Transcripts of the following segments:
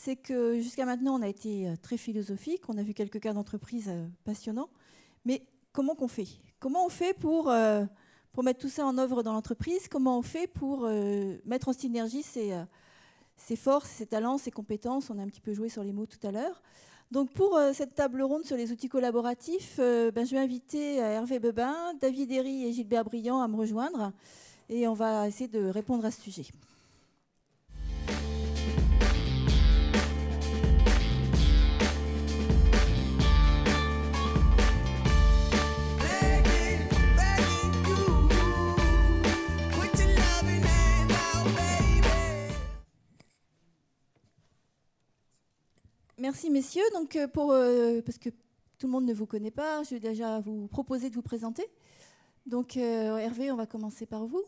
c'est que jusqu'à maintenant, on a été très philosophique, on a vu quelques cas d'entreprise passionnants, mais comment qu'on fait? Comment on fait pour mettre tout ça en œuvre dans l'entreprise? Comment on fait pour mettre en synergie ses forces, ses talents, ses compétences? On a un petit peu joué sur les mots tout à l'heure. Donc pour cette table ronde sur les outils collaboratifs, je vais inviter Hervé Bebin, David Herry et Gilbert Briand à me rejoindre et on va essayer de répondre à ce sujet. Merci messieurs. Donc parce que tout le monde ne vous connaît pas, je vais déjà vous proposer de vous présenter. Donc Hervé, on va commencer par vous.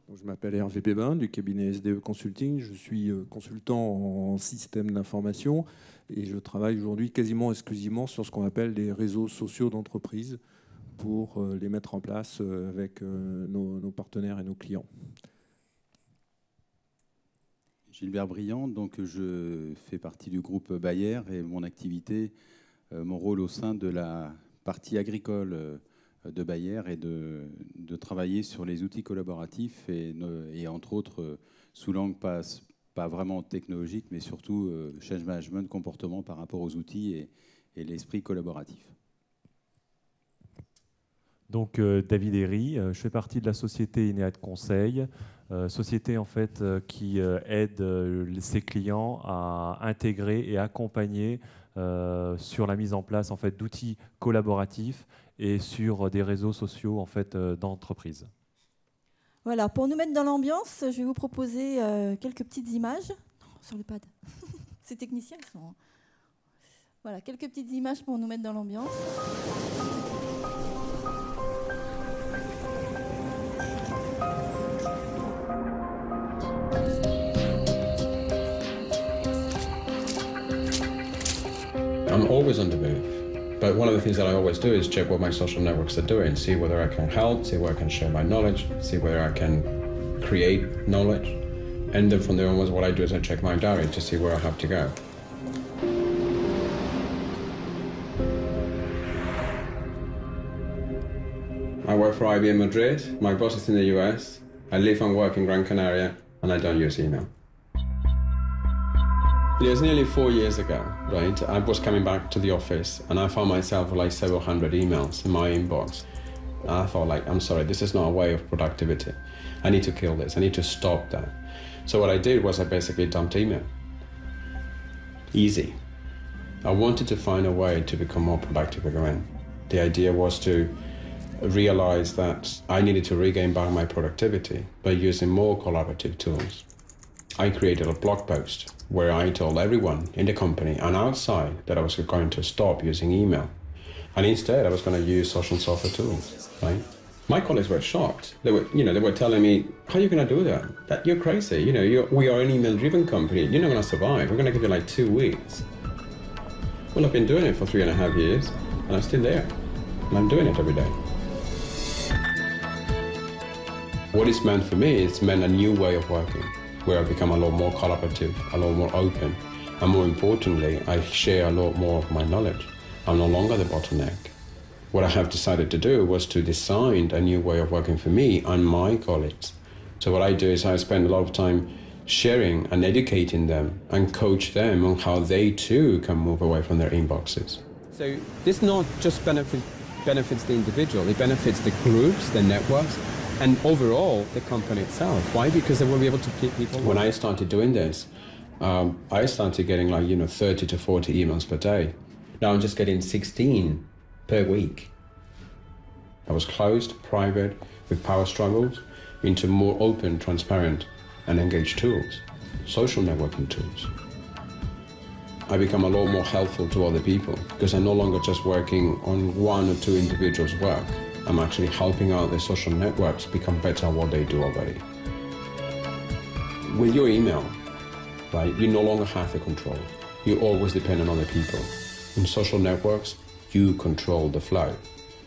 Donc, je m'appelle Hervé Bebin du cabinet SDE Consulting. Je suis consultant en système d'information et je travaille aujourd'hui quasiment exclusivement sur ce qu'on appelle les réseaux sociaux d'entreprise pour les mettre en place avec nos partenaires et nos clients. Gilbert Briand, donc je fais partie du groupe Bayer et mon activité, mon rôle au sein de la partie agricole de Bayer est de travailler sur les outils collaboratifs et entre autres sous l'angle pas vraiment technologique, mais surtout change management, comportement par rapport aux outils et l'esprit collaboratif. Donc David Herry, je fais partie de la société INEAD Conseil, société en fait qui aide ses clients à intégrer et accompagner sur la mise en place en fait d'outils collaboratifs et sur des réseaux sociaux en fait d'entreprise. Voilà, pour nous mettre dans l'ambiance, je vais vous proposer quelques petites images sur le pad. Ces techniciens ils sont. Voilà, quelques petites images pour nous mettre dans l'ambiance. I'm always on the move, but one of the things that I always do is check what my social networks are doing, see whether I can help, see where I can share my knowledge, see whether I can create knowledge, and then from there onwards what I do is I check my diary to see where I have to go. I work for IBM Madrid, my boss is in the US, I live and work in Gran Canaria, and I don't use email. It was nearly 4 years ago, right? I was coming back to the office and I found myself with like several hundred emails in my inbox. And I thought like, I'm sorry, this is not a way of productivity. I need to kill this, I need to stop that. So what I did was I basically dumped email. Easy. I wanted to find a way to become more productive again. The idea was to realize that I needed to regain back my productivity by using more collaborative tools. I created a blog post where I told everyone in the company and outside that I was going to stop using email. And instead I was going to use social software tools, right? My colleagues were shocked. They were telling me, how are you going to do that? You're crazy. We are an email-driven company. You're not going to survive. We're going to give you like 2 weeks. Well, I've been doing it for 3.5 years and I'm still there. And I'm doing it every day. What it's meant for me, it's meant a new way of working, where I become a lot more collaborative, a lot more open, and more importantly, I share a lot more of my knowledge. I'm no longer the bottleneck. What I have decided to do was to design a new way of working for me and my colleagues. So what I do is I spend a lot of time sharing and educating them and coach them on how they too can move away from their inboxes. So this not just benefits the individual, it benefits the groups, the networks, and overall the company itself. Why? Because they will be able to keep people. When I started doing this, I started getting 30 to 40 emails per day. Now I'm just getting 16 per week. I was closed, private, with power struggles, into more open, transparent, and engaged tools, social networking tools. I become a lot more helpful to other people because I'm no longer just working on 1 or 2 individuals' work. I'm actually helping out the social networks become better at what they do already. With your email, right, you no longer have the control. You always depend on other people. In social networks, you control the flow.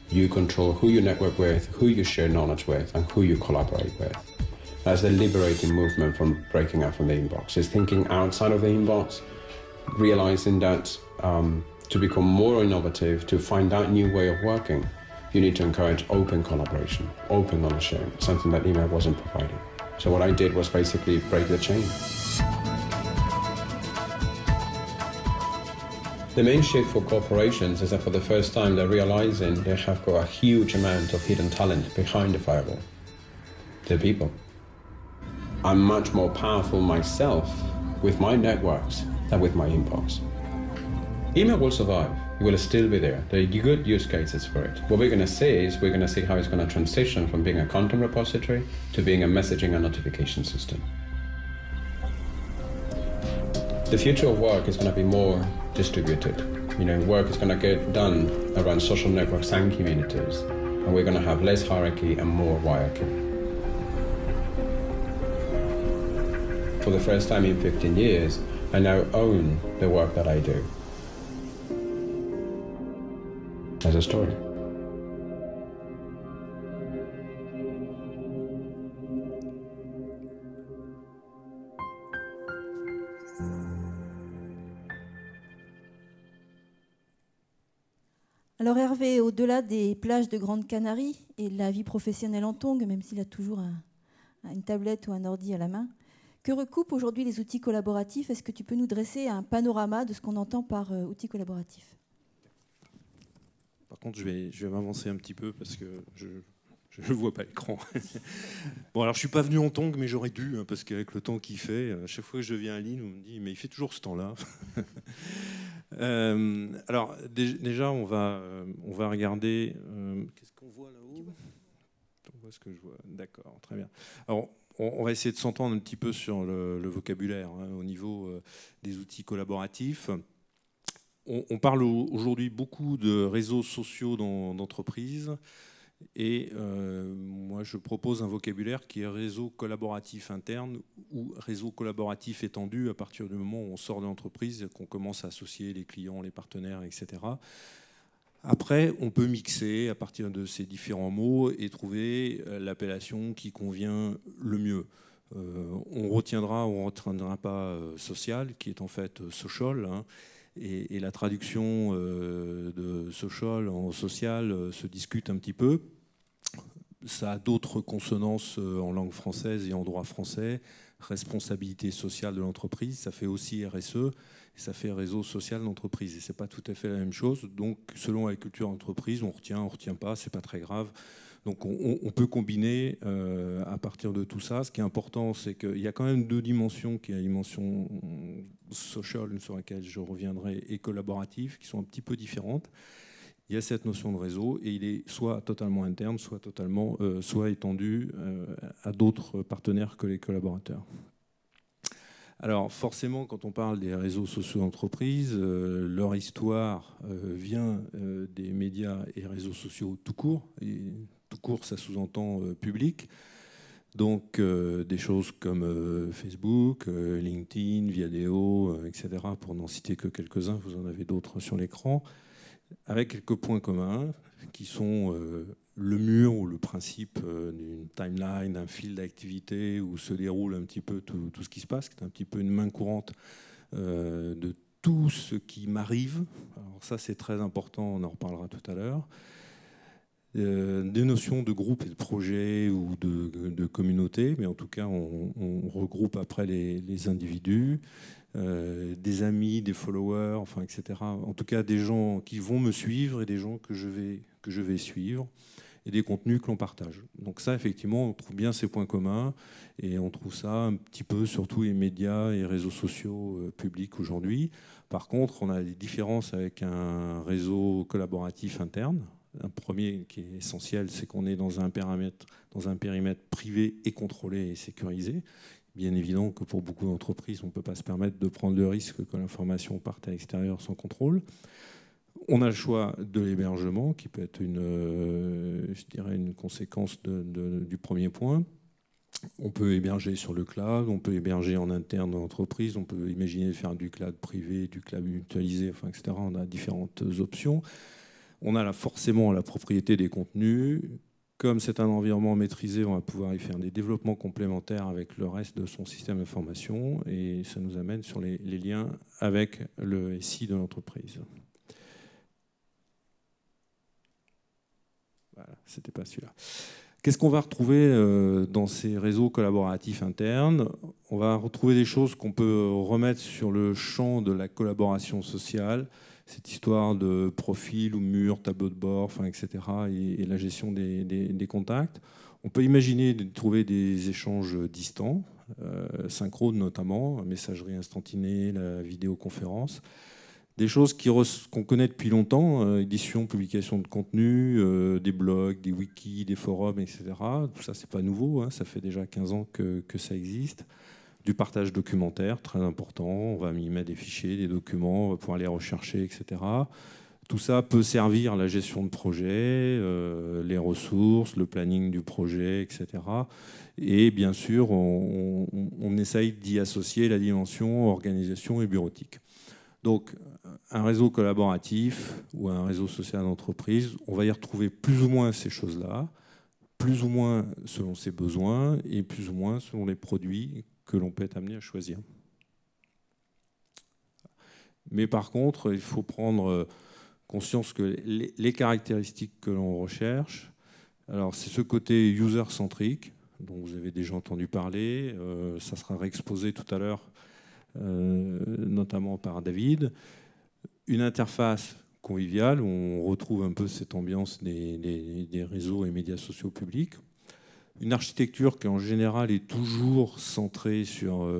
You control who you network with, who you share knowledge with, and who you collaborate with. That's the liberating movement from breaking out from the inbox. It's thinking outside of the inbox, realizing that to become more innovative, to find out new way of working, you need to encourage open collaboration, open knowledge sharing, something that email wasn't providing. So what I did was basically break the chain. The main shift for corporations is that for the first time they're realizing they have got a huge amount of hidden talent behind the firewall. The people. I'm much more powerful myself with my networks than with my inbox. Email will survive. It will still be there. There are good use cases for it. What we're going to see is we're going to see how it's going to transition from being a content repository to being a messaging and notification system. The future of work is going to be more distributed. You know, work is going to get done around social networks and communities, and we're going to have less hierarchy and more hierarchy. For the first time in 15 years, I now own the work that I do. As a story. Alors Hervé, au-delà des plages de Grande Canarie et de la vie professionnelle en tongs, même s'il a toujours une tablette ou un ordi à la main, que recoupent aujourd'hui les outils collaboratifs? Est-ce que tu peux nous dresser un panorama de ce qu'on entend par outils collaboratifs? Par contre, je vais m'avancer un petit peu parce que je ne vois pas l'écran. Bon, alors je ne suis pas venu en tongs, mais j'aurais dû, hein, parce qu'avec le temps qu'il fait, chaque fois que je viens à Lille, on me dit « mais il fait toujours ce temps-là ». Alors, déjà, on va regarder... Qu'est-ce qu'on voit là-haut? On voit ce que je vois. D'accord, très bien. Alors, on va essayer de s'entendre un petit peu sur le vocabulaire, hein, au niveau des outils collaboratifs. On parle aujourd'hui beaucoup de réseaux sociaux d'entreprises et moi je propose un vocabulaire qui est réseau collaboratif interne ou réseau collaboratif étendu à partir du moment où on sort de l'entreprise et qu'on commence à associer les clients, les partenaires, etc. Après, on peut mixer à partir de ces différents mots et trouver l'appellation qui convient le mieux. On retiendra ou on ne retiendra pas social, qui est en fait social, hein. Et la traduction de social en social se discute un petit peu. Ça a d'autres consonances en langue française et en droit français. Responsabilité sociale de l'entreprise, ça fait aussi RSE, et ça fait réseau social d'entreprise. Et ce n'est pas tout à fait la même chose. Donc, selon la culture d'entreprise, on retient pas, ce n'est pas très grave. Donc on peut combiner à partir de tout ça. Ce qui est important, c'est qu'il y a quand même deux dimensions, qui est la dimension social, sur laquelle je reviendrai, et collaborative, qui sont un petit peu différentes. Il y a cette notion de réseau, et il est soit totalement interne, soit étendu à d'autres partenaires que les collaborateurs. Alors forcément, quand on parle des réseaux sociaux d'entreprise, leur histoire vient des médias et réseaux sociaux tout court. Et tout court, ça sous-entend public. Donc des choses comme Facebook, LinkedIn, Viadeo, etc. Pour n'en citer que quelques-uns, vous en avez d'autres sur l'écran, avec quelques points communs qui sont le mur ou le principe d'une timeline, d'un fil d'activité où se déroule un petit peu tout ce qui se passe, qui est un petit peu une main courante de tout ce qui m'arrive. Alors ça, c'est très important, on en reparlera tout à l'heure. Des notions de groupe et de projet ou de communauté, mais en tout cas, on regroupe après les individus, des amis, des followers, enfin, etc. En tout cas, des gens qui vont me suivre et des gens que je vais suivre, et des contenus que l'on partage. Donc ça, effectivement, on trouve bien ces points communs, et on trouve ça un petit peu sur tous les médias et réseaux sociaux publics aujourd'hui. Par contre, on a des différences avec un réseau collaboratif interne. Un premier qui est essentiel, c'est qu'on est dans un périmètre privé et contrôlé et sécurisé. Bien évident que pour beaucoup d'entreprises, on ne peut pas se permettre de prendre le risque que l'information parte à l'extérieur sans contrôle. On a le choix de l'hébergement, qui peut être une conséquence du premier point. On peut héberger sur le cloud, on peut héberger en interne dans l'entreprise, on peut imaginer faire du cloud privé, du cloud mutualisé, enfin, etc. On a différentes options. On a forcément la propriété des contenus, Comme c'est un environnement maîtrisé, on va pouvoir y faire des développements complémentaires avec le reste de son système d'information, et ça nous amène sur les liens avec le SI de l'entreprise. Voilà, c'était pas celui-là. Qu'est-ce qu'on va retrouver dans ces réseaux collaboratifs internes? On va retrouver des choses qu'on peut remettre sur le champ de la collaboration sociale, cette histoire de profil ou mur, tableau de bord, enfin, etc., et la gestion des contacts. On peut imaginer de trouver des échanges distants, synchrones notamment, messagerie instantanée, la vidéoconférence. Des choses qu'on connaît depuis longtemps, édition, publication de contenu, des blogs, des wikis, des forums, etc. Tout ça, c'est pas nouveau, hein, ça fait déjà 15 ans que ça existe. Du partage documentaire, très important, on va y mettre des fichiers, des documents, on va pouvoir les rechercher, etc. Tout ça peut servir à la gestion de projet, les ressources, le planning du projet, etc. Et bien sûr, on essaye d'y associer la dimension organisation et bureautique. Donc, un réseau collaboratif ou un réseau social d'entreprise, on va y retrouver plus ou moins ces choses-là, plus ou moins selon ses besoins et plus ou moins selon les produits que l'on peut être amené à choisir. Mais par contre, il faut prendre conscience que les caractéristiques que l'on recherche, alors c'est ce côté user-centrique dont vous avez déjà entendu parler, ça sera réexposé tout à l'heure, notamment par David, une interface conviviale où on retrouve un peu cette ambiance des réseaux et médias sociaux publics, une architecture qui en général est toujours centrée sur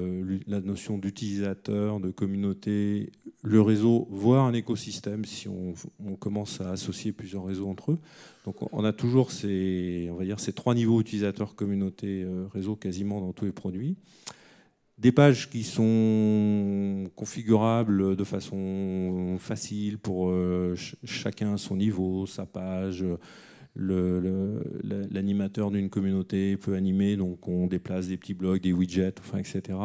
la notion d'utilisateur, de communauté, le réseau, voire un écosystème si on commence à associer plusieurs réseaux entre eux. Donc on a toujours on va dire, ces trois niveaux utilisateurs, communauté, réseau quasiment dans tous les produits. Des pages qui sont configurables de façon facile pour chacun à son niveau, sa page. L'animateur d'une communauté peut animer, donc on déplace des petits blogs, des widgets, enfin, etc.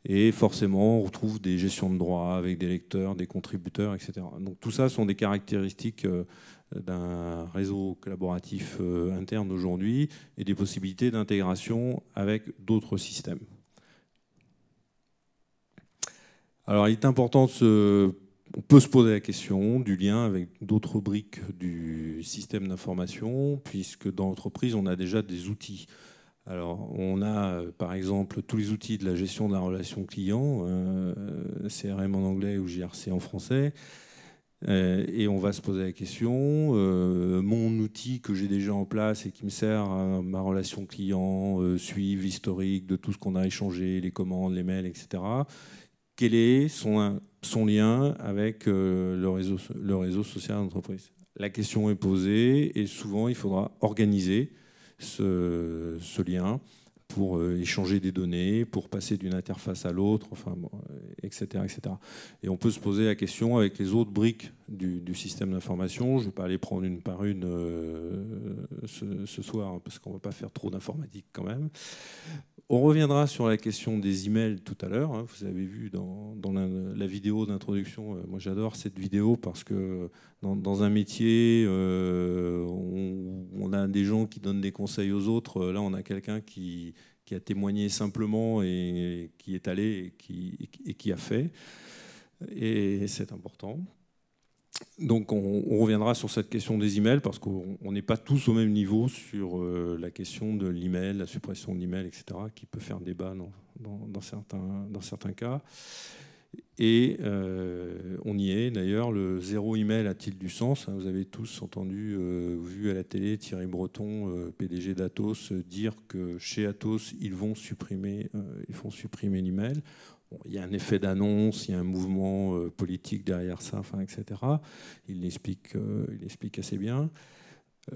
Et forcément, on retrouve des gestions de droits avec des lecteurs, des contributeurs, etc. Donc tout ça sont des caractéristiques d'un réseau collaboratif interne aujourd'hui et des possibilités d'intégration avec d'autres systèmes. Alors, il est important on peut se poser la question du lien avec d'autres briques du système d'information, puisque dans l'entreprise, on a déjà des outils. Alors, on a, par exemple, tous les outils de la gestion de la relation client, CRM en anglais ou JRC en français, et on va se poser la question, mon outil que j'ai déjà en place et qui me sert à ma relation client, suivre l'historique de tout ce qu'on a échangé, les commandes, les mails, etc., quel est son lien avec le réseau social d'entreprise? La question est posée et souvent il faudra organiser ce lien pour échanger des données, pour passer d'une interface à l'autre, enfin, bon, etc., etc. Et on peut se poser la question avec les autres briques du système d'information. Je ne vais pas aller prendre une par une ce soir, hein, parce qu'on ne va pas faire trop d'informatique quand même. On reviendra sur la question des emails tout à l'heure. Hein. Vous avez vu dans la vidéo d'introduction, moi j'adore cette vidéo parce que dans un métier, on a des gens qui donnent des conseils aux autres. Là, on a quelqu'un qui a témoigné simplement et qui est allé et qui a fait. Et c'est important. Donc on reviendra sur cette question des emails parce qu'on n'est pas tous au même niveau sur la question de l'email, la suppression de l'email, etc., qui peut faire débat dans certains cas. Et on y est d'ailleurs, le zéro email a-t-il du sens? Vous avez tous entendu, vu à la télé Thierry Breton, PDG d'Atos, dire que chez Atos, ils font supprimer l'email. Bon, il y a un effet d'annonce, il y a un mouvement politique derrière ça, enfin, etc. Il l'explique assez bien.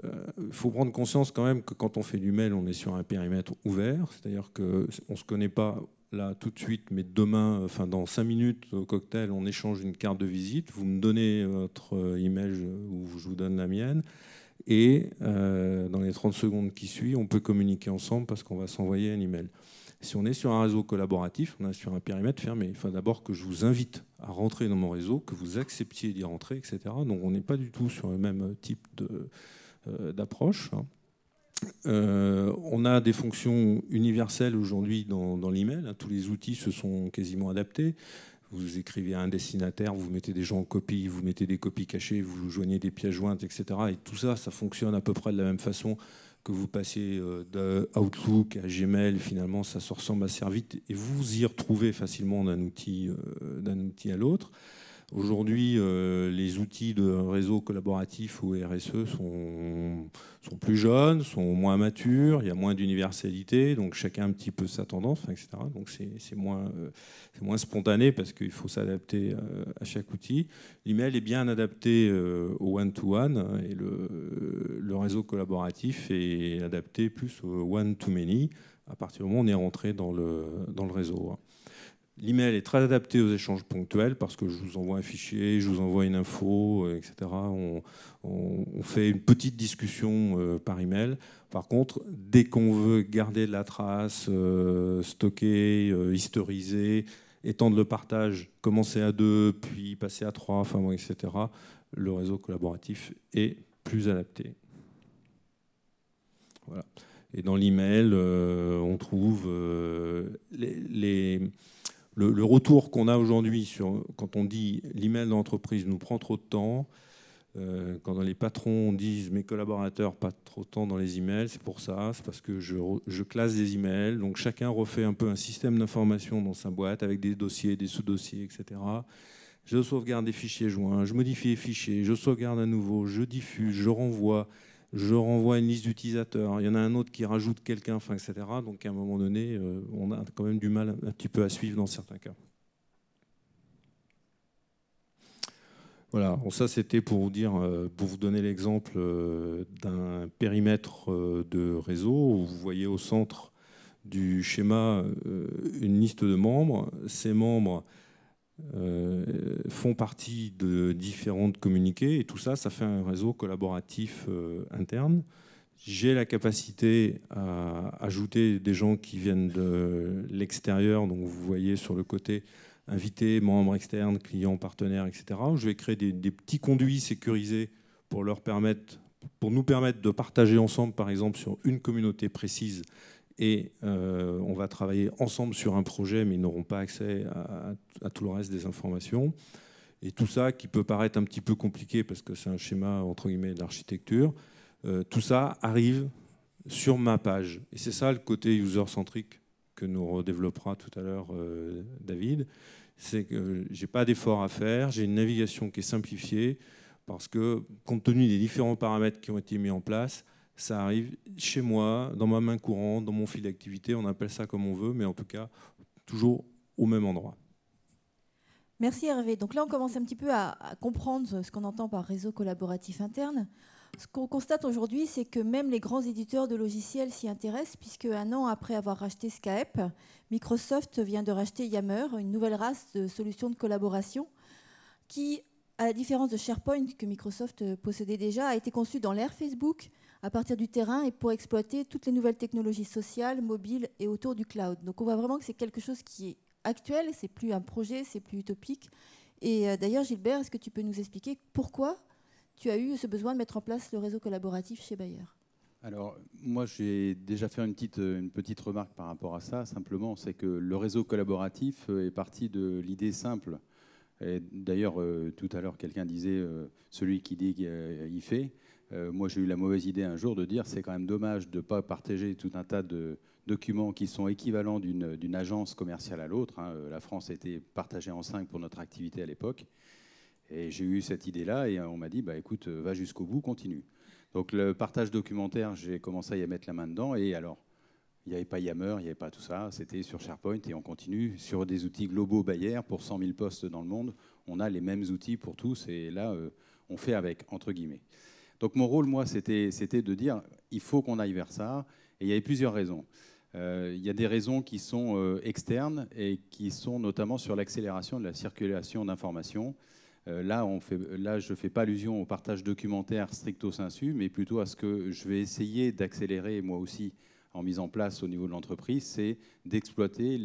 Il faut prendre conscience quand même que quand on fait du mail, on est sur un périmètre ouvert, c'est-à-dire qu'on ne se connaît pas là tout de suite, mais demain, enfin dans 5 minutes au cocktail, on échange une carte de visite, vous me donnez votre email ou je vous donne la mienne, et dans les 30 secondes qui suivent, on peut communiquer ensemble parce qu'on va s'envoyer un email. Si on est sur un réseau collaboratif, on est sur un périmètre fermé. Il faut d'abord que je vous invite à rentrer dans mon réseau, que vous acceptiez d'y rentrer, etc. Donc on n'est pas du tout sur le même type d'approche. On a des fonctions universelles aujourd'hui dans l'email. Tous les outils se sont quasiment adaptés. Vous écrivez à un destinataire, vous mettez des gens en copie, vous mettez des copies cachées, vous joignez des pièces jointes, etc. Et tout ça, ça fonctionne à peu près de la même façon que vous passez d'Outlook à Gmail. Finalement, ça se ressemble assez vite et vous y retrouvez facilement d'un outil à l'autre. Aujourd'hui, les outils de réseau collaboratif ou RSE sont plus jeunes, sont moins matures, il y a moins d'universalité, donc chacun a un petit peu sa tendance, etc. Donc c'est moins spontané parce qu'il faut s'adapter à chaque outil. L'email est bien adapté au one-to-one et le réseau collaboratif est adapté plus au one-to-many à partir du moment où on est rentré dans le réseau. L'email est très adapté aux échanges ponctuels parce que je vous envoie un fichier, je vous envoie une info, etc. On fait une petite discussion par email. Par contre, dès qu'on veut garder de la trace, stocker, historiser, étendre le partage, commencer à 2, puis passer à 3, enfin, etc., le réseau collaboratif est plus adapté. Voilà. Et dans l'email, on trouve le retour qu'on a aujourd'hui quand on dit l'email d'entreprise nous prend trop de temps, quand les patrons disent mes collaborateurs pas trop de temps dans les emails, c'est pour ça, c'est parce que je classe des emails, donc chacun refait un peu un système d'information dans sa boîte avec des dossiers, des sous-dossiers, etc. Je sauvegarde des fichiers joints, je modifie les fichiers, je sauvegarde à nouveau, je diffuse, je renvoie une liste d'utilisateurs, il y en a un autre qui rajoute quelqu'un, enfin, etc. Donc à un moment donné, on a quand même du mal un petit peu à suivre dans certains cas. Voilà, bon, ça c'était pour vous donner l'exemple d'un périmètre de réseau où vous voyez au centre du schéma une liste de membres. Ces membres font partie de différentes communiqués et tout ça, ça fait un réseau collaboratif interne. J'ai la capacité à ajouter des gens qui viennent de l'extérieur, donc vous voyez sur le côté invités, membres externes, clients, partenaires, etc. Je vais créer des petits conduits sécurisés pour nous permettre de partager ensemble, par exemple, sur une communauté précise. Et on va travailler ensemble sur un projet, mais ils n'auront pas accès à tout le reste des informations. Et tout ça, qui peut paraître un petit peu compliqué, parce que c'est un schéma, entre guillemets, d'architecture, tout ça arrive sur ma page. Et c'est ça le côté user-centrique que nous redéveloppera tout à l'heure David. C'est que je n'ai pas d'effort à faire, j'ai une navigation qui est simplifiée, parce que, compte tenu des différents paramètres qui ont été mis en place, ça arrive chez moi, dans ma main courante, dans mon fil d'activité, on appelle ça comme on veut, mais en tout cas, toujours au même endroit. Merci Hervé. Donc là, on commence un petit peu à comprendre ce qu'on entend par réseau collaboratif interne. Ce qu'on constate aujourd'hui, c'est que même les grands éditeurs de logiciels s'y intéressent, puisque un an après avoir racheté Skype, Microsoft vient de racheter Yammer, une nouvelle race de solutions de collaboration qui, à la différence de SharePoint que Microsoft possédait déjà, a été conçue dans l'ère Facebook, à partir du terrain et pour exploiter toutes les nouvelles technologies sociales, mobiles et autour du cloud. Donc on voit vraiment que c'est quelque chose qui est actuel, c'est plus un projet, c'est plus utopique. Et d'ailleurs, Gilbert, est-ce que tu peux nous expliquer pourquoi tu as eu ce besoin de mettre en place le réseau collaboratif chez Bayer? Alors, moi, j'ai déjà fait une petite remarque par rapport à ça. Simplement, c'est que le réseau collaboratif est parti de l'idée simple. D'ailleurs, tout à l'heure, quelqu'un disait celui qui dit qu'il fait. Moi, j'ai eu la mauvaise idée un jour de dire c'est quand même dommage de ne pas partager tout un tas de documents qui sont équivalents d'une agence commerciale à l'autre. La France était partagée en 5 pour notre activité à l'époque. Et j'ai eu cette idée-là et on m'a dit bah, écoute, va jusqu'au bout, continue. Donc le partage documentaire, j'ai commencé à y mettre la main dedans. Et alors, il n'y avait pas Yammer, il n'y avait pas tout ça. C'était sur SharePoint et on continue sur des outils globaux Bayer pour 100 000 postes dans le monde. On a les mêmes outils pour tous et là, on fait avec, entre guillemets. Donc mon rôle, moi, c'était de dire il faut qu'on aille vers ça. Et il y avait plusieurs raisons. Il y a des raisons qui sont externes et qui sont notamment sur l'accélération de la circulation d'informations. Là, je ne fais pas allusion au partage documentaire stricto sensu, mais plutôt à ce que je vais essayer d'accélérer moi aussi en mise en place au niveau de l'entreprise, c'est d'exploiter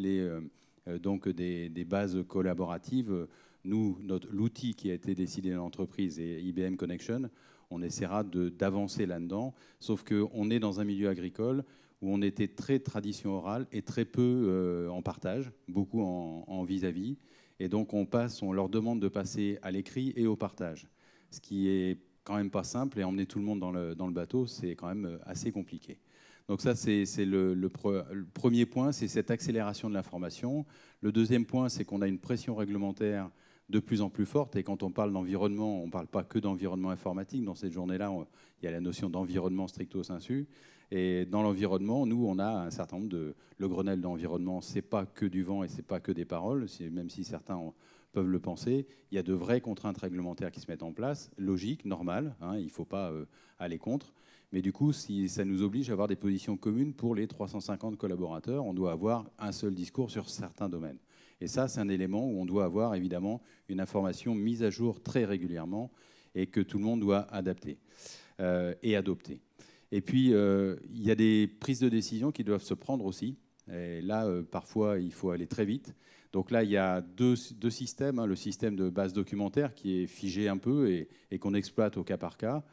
des bases collaboratives. Nous, l'outil qui a été décidé dans l'entreprise est IBM Connection. on essaiera d'avancer là-dedans. Sauf qu'on est dans un milieu agricole où on était très tradition orale et très peu en partage, beaucoup en vis-à-vis. Et donc on leur demande de passer à l'écrit et au partage. Ce qui est quand même pas simple, et emmener tout le monde dans le bateau, c'est quand même assez compliqué. Donc ça, c'est le premier point, c'est cette accélération de l'information. Le deuxième point, c'est qu'on a une pression réglementaire de plus en plus forte. Et quand on parle d'environnement, on ne parle pas que d'environnement informatique. Dans cette journée-là, il y a la notion d'environnement stricto sensu. Et dans l'environnement, nous, on a un certain nombre de... Le Grenelle d'environnement, ce n'est pas que du vent et ce n'est pas que des paroles, même si certains peuvent le penser. Il y a de vraies contraintes réglementaires qui se mettent en place, logiques, normales, hein, il ne faut pas aller contre. Mais du coup, si ça nous oblige à avoir des positions communes pour les 350 collaborateurs, on doit avoir un seul discours sur certains domaines. Et ça, c'est un élément où on doit avoir évidemment une information mise à jour très régulièrement et que tout le monde doit adapter et adopter. Et puis, il y a des prises de décision qui doivent se prendre aussi. Et là, parfois, il faut aller très vite. Donc là, il y a deux systèmes. Hein. Le système de base documentaire qui est figé un peu et qu'on exploite au cas par cas.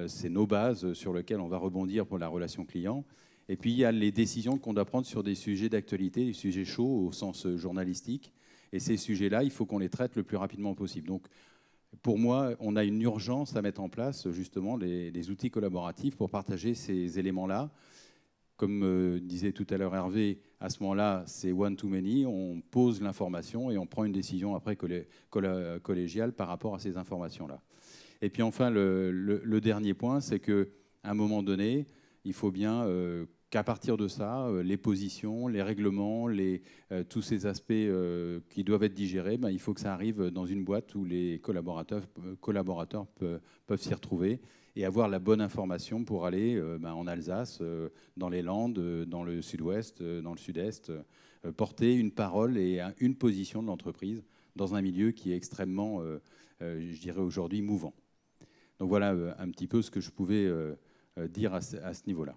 C'est nos bases sur lesquelles on va rebondir pour la relation client. Et puis, il y a les décisions qu'on doit prendre sur des sujets d'actualité, des sujets chauds au sens journalistique. Et ces sujets-là, il faut qu'on les traite le plus rapidement possible. Donc, pour moi, on a une urgence à mettre en place justement les outils collaboratifs pour partager ces éléments-là. Comme disait tout à l'heure Hervé, à ce moment-là, c'est one to many. On pose l'information et on prend une décision après collégiale par rapport à ces informations-là. Et puis enfin, le dernier point, c'est qu'à un moment donné, il faut bien qu'à partir de ça, les positions, les règlements, tous ces aspects qui doivent être digérés, il faut que ça arrive dans une boîte où les collaborateurs peuvent s'y retrouver et avoir la bonne information pour aller en Alsace, dans les Landes, dans le sud-ouest, dans le sud-est, porter une parole et une position de l'entreprise dans un milieu qui est extrêmement, je dirais aujourd'hui, mouvant. Donc voilà un petit peu ce que je pouvais dire à ce niveau-là.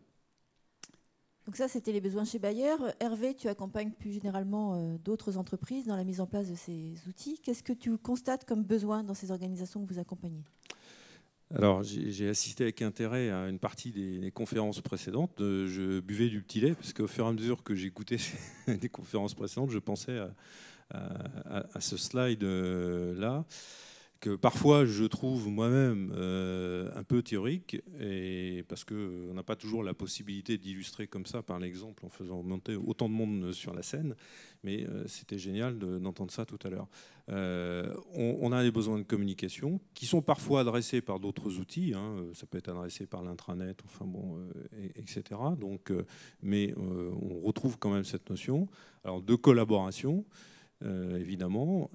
Donc ça, c'était les besoins chez Bayer. Hervé, tu accompagnes plus généralement d'autres entreprises dans la mise en place de ces outils. Qu'est-ce que tu constates comme besoin dans ces organisations que vous accompagnez ? Alors, j'ai assisté avec intérêt à une partie des conférences précédentes. Je buvais du petit lait, parce qu'au fur et à mesure que j'écoutais des conférences précédentes, je pensais à ce slide-là, que parfois je trouve moi-même un peu théorique, et parce qu'on n'a pas toujours la possibilité d'illustrer comme ça par l'exemple en faisant monter autant de monde sur la scène, mais c'était génial d'entendre ça tout à l'heure. On a des besoins de communication qui sont parfois adressés par d'autres outils, hein, ça peut être adressé par l'intranet, enfin bon, etc. Donc, mais on retrouve quand même cette notion alors, de collaboration. Évidemment,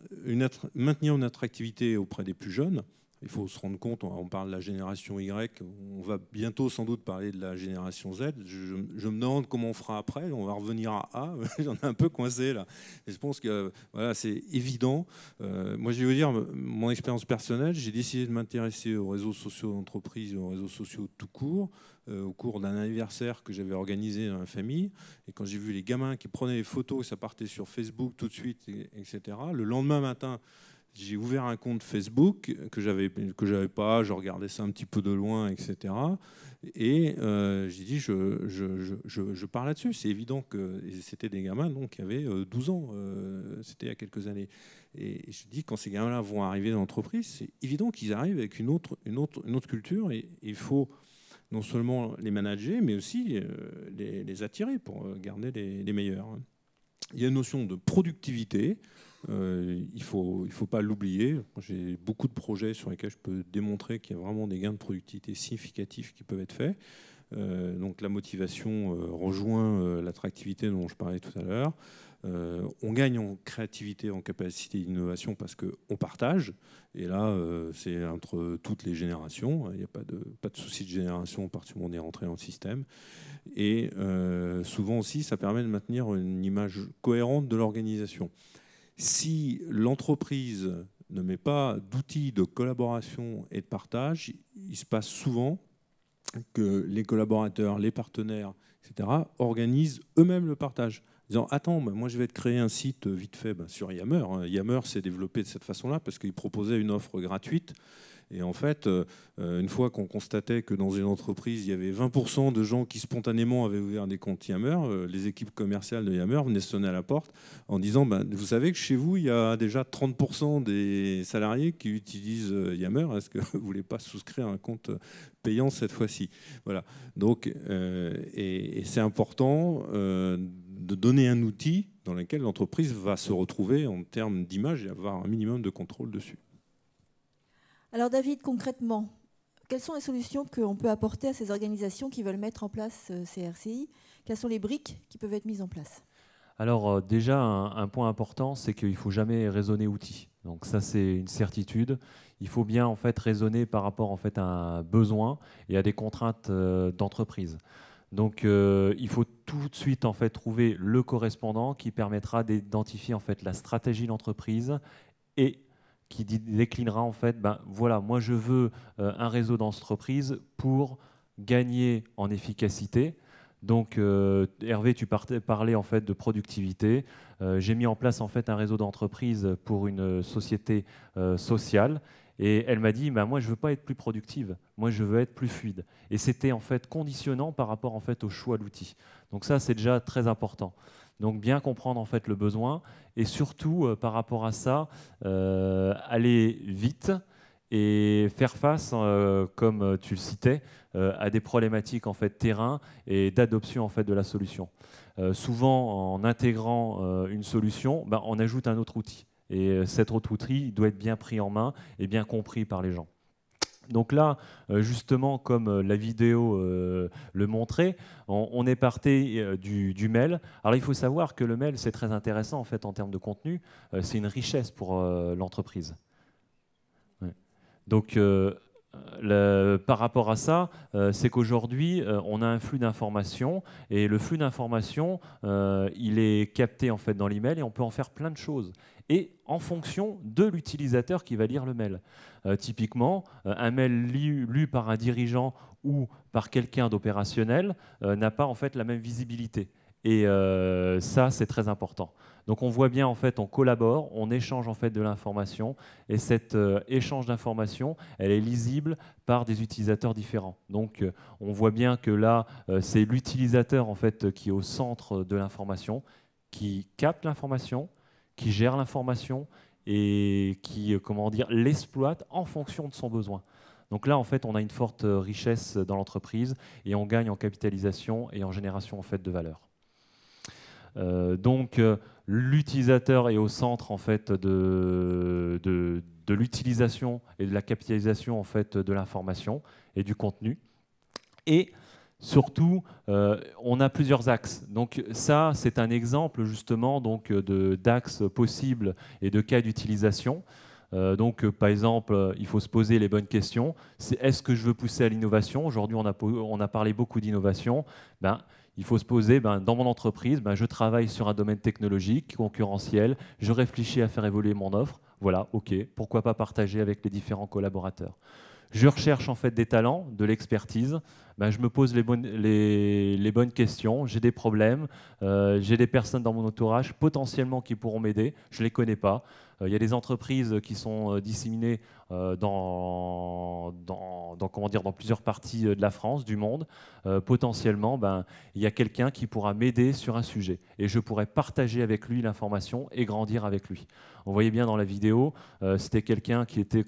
maintenir une attractivité auprès des plus jeunes. Il faut se rendre compte, on parle de la génération Y, on va bientôt sans doute parler de la génération Z. Je me demande comment on fera après, on va revenir à A, j'en ai un peu coincé là. Et je pense que voilà, c'est évident. Moi je vais vous dire, mon expérience personnelle, j'ai décidé de m'intéresser aux réseaux sociaux d'entreprise, aux réseaux sociaux tout court, au cours d'un anniversaire que j'avais organisé dans la famille. Et quand j'ai vu les gamins qui prenaient les photos, ça partait sur Facebook tout de suite, etc. Le lendemain matin, j'ai ouvert un compte Facebook que j'avais pas, je regardais ça un petit peu de loin, etc. Et j'ai dit, je parle là-dessus. C'est évident que c'était des gamins donc, qui avaient 12 ans, c'était il y a quelques années. Et je dis, quand ces gamins-là vont arriver dans l'entreprise, c'est évident qu'ils arrivent avec une autre culture, et il faut non seulement les manager, mais aussi les attirer pour garder les meilleurs. Il y a une notion de productivité. Il ne faut pas l'oublier. J'ai beaucoup de projets sur lesquels je peux démontrer qu'il y a vraiment des gains de productivité significatifs qui peuvent être faits. Donc la motivation rejoint l'attractivité dont je parlais tout à l'heure. On gagne en créativité, en capacité d'innovation parce qu'on partage. Et là, c'est entre toutes les générations. Il n'y a pas de souci de génération à partir du moment où on est rentré dans le système. Et souvent aussi, ça permet de maintenir une image cohérente de l'organisation. Si l'entreprise ne met pas d'outils de collaboration et de partage, il se passe souvent que les collaborateurs, les partenaires, etc., organisent eux-mêmes le partage. disant « Attends, moi je vais te créer un site vite fait sur Yammer ». Yammer s'est développé de cette façon-là parce qu'il proposait une offre gratuite. Et en fait, une fois qu'on constatait que dans une entreprise, il y avait 20% de gens qui spontanément avaient ouvert des comptes Yammer, les équipes commerciales de Yammer venaient sonner à la porte en disant vous savez que chez vous, il y a déjà 30% des salariés qui utilisent Yammer. Est-ce que vous ne voulez pas souscrire un compte payant cette fois-ci? Voilà. Donc, et c'est important de donner un outil dans lequel l'entreprise va se retrouver en termes d'image et avoir un minimum de contrôle dessus. Alors David, concrètement, quelles sont les solutions qu'on peut apporter à ces organisations qui veulent mettre en place ces RCI? Quelles sont les briques qui peuvent être mises en place? Alors déjà, un point important, c'est qu'il ne faut jamais raisonner outil. Donc ça, c'est une certitude. Il faut bien en fait raisonner par rapport en fait à un besoin et à des contraintes d'entreprise. Donc il faut tout de suite en fait trouver le correspondant qui permettra d'identifier en fait la stratégie d'entreprise et qui déclinera en fait, voilà, moi je veux un réseau d'entreprise pour gagner en efficacité. Donc Hervé, tu parlais en fait de productivité. J'ai mis en place en fait un réseau d'entreprise pour une société sociale. Et elle m'a dit, moi je veux pas être plus productive, moi je veux être plus fluide. Et c'était en fait conditionnant par rapport en fait au choix d'outils. Donc ça c'est déjà très important. Donc bien comprendre en fait le besoin et surtout par rapport à ça, aller vite et faire face, comme tu le citais, à des problématiques en fait terrain et d'adoption en fait de la solution. Souvent en intégrant une solution, on ajoute un autre outil et cet autre outil doit être bien pris en main et bien compris par les gens. Donc là, justement, comme la vidéo le montrait, on est parti du mail. Alors il faut savoir que le mail, c'est très intéressant en fait en termes de contenu. C'est une richesse pour l'entreprise. Ouais. Donc par rapport à ça, c'est qu'aujourd'hui, on a un flux d'informations et le flux d'informations, il est capté en fait dans l'email et on peut en faire plein de choses. Et en fonction de l'utilisateur qui va lire le mail. Typiquement, un mail lu par un dirigeant ou par quelqu'un d'opérationnel n'a pas en fait la même visibilité. Et ça, c'est très important. Donc on voit bien, en fait, on collabore, on échange en fait de l'information et cet échange d'informations, elle est lisible par des utilisateurs différents. Donc on voit bien que là, c'est l'utilisateur en fait qui est au centre de l'information, qui capte l'information, qui gère l'information et qui, l'exploite en fonction de son besoin. Donc là, en fait, on a une forte richesse dans l'entreprise et on gagne en capitalisation et en génération en fait de valeur. Donc l'utilisateur est au centre en fait de l'utilisation et de la capitalisation en fait de l'information et du contenu. Et surtout, on a plusieurs axes. Donc ça, c'est un exemple justement d'axes possibles et de cas d'utilisation. Par exemple, il faut se poser les bonnes questions. Est-ce que je veux pousser à l'innovation? Aujourd'hui, on a parlé beaucoup d'innovation. Il faut se poser, dans mon entreprise, je travaille sur un domaine technologique, concurrentiel, je réfléchis à faire évoluer mon offre. Voilà, ok, pourquoi pas partager avec les différents collaborateurs. Je recherche en fait des talents, de l'expertise. Je me pose les bonnes questions. J'ai des problèmes. J'ai des personnes dans mon entourage potentiellement qui pourront m'aider. Je ne les connais pas. Il y a des entreprises qui sont disséminées dans plusieurs parties de la France, du monde. Potentiellement, il y a quelqu'un qui pourra m'aider sur un sujet. Et je pourrai partager avec lui l'information et grandir avec lui. On voyait bien dans la vidéo, c'était quelqu'un qui était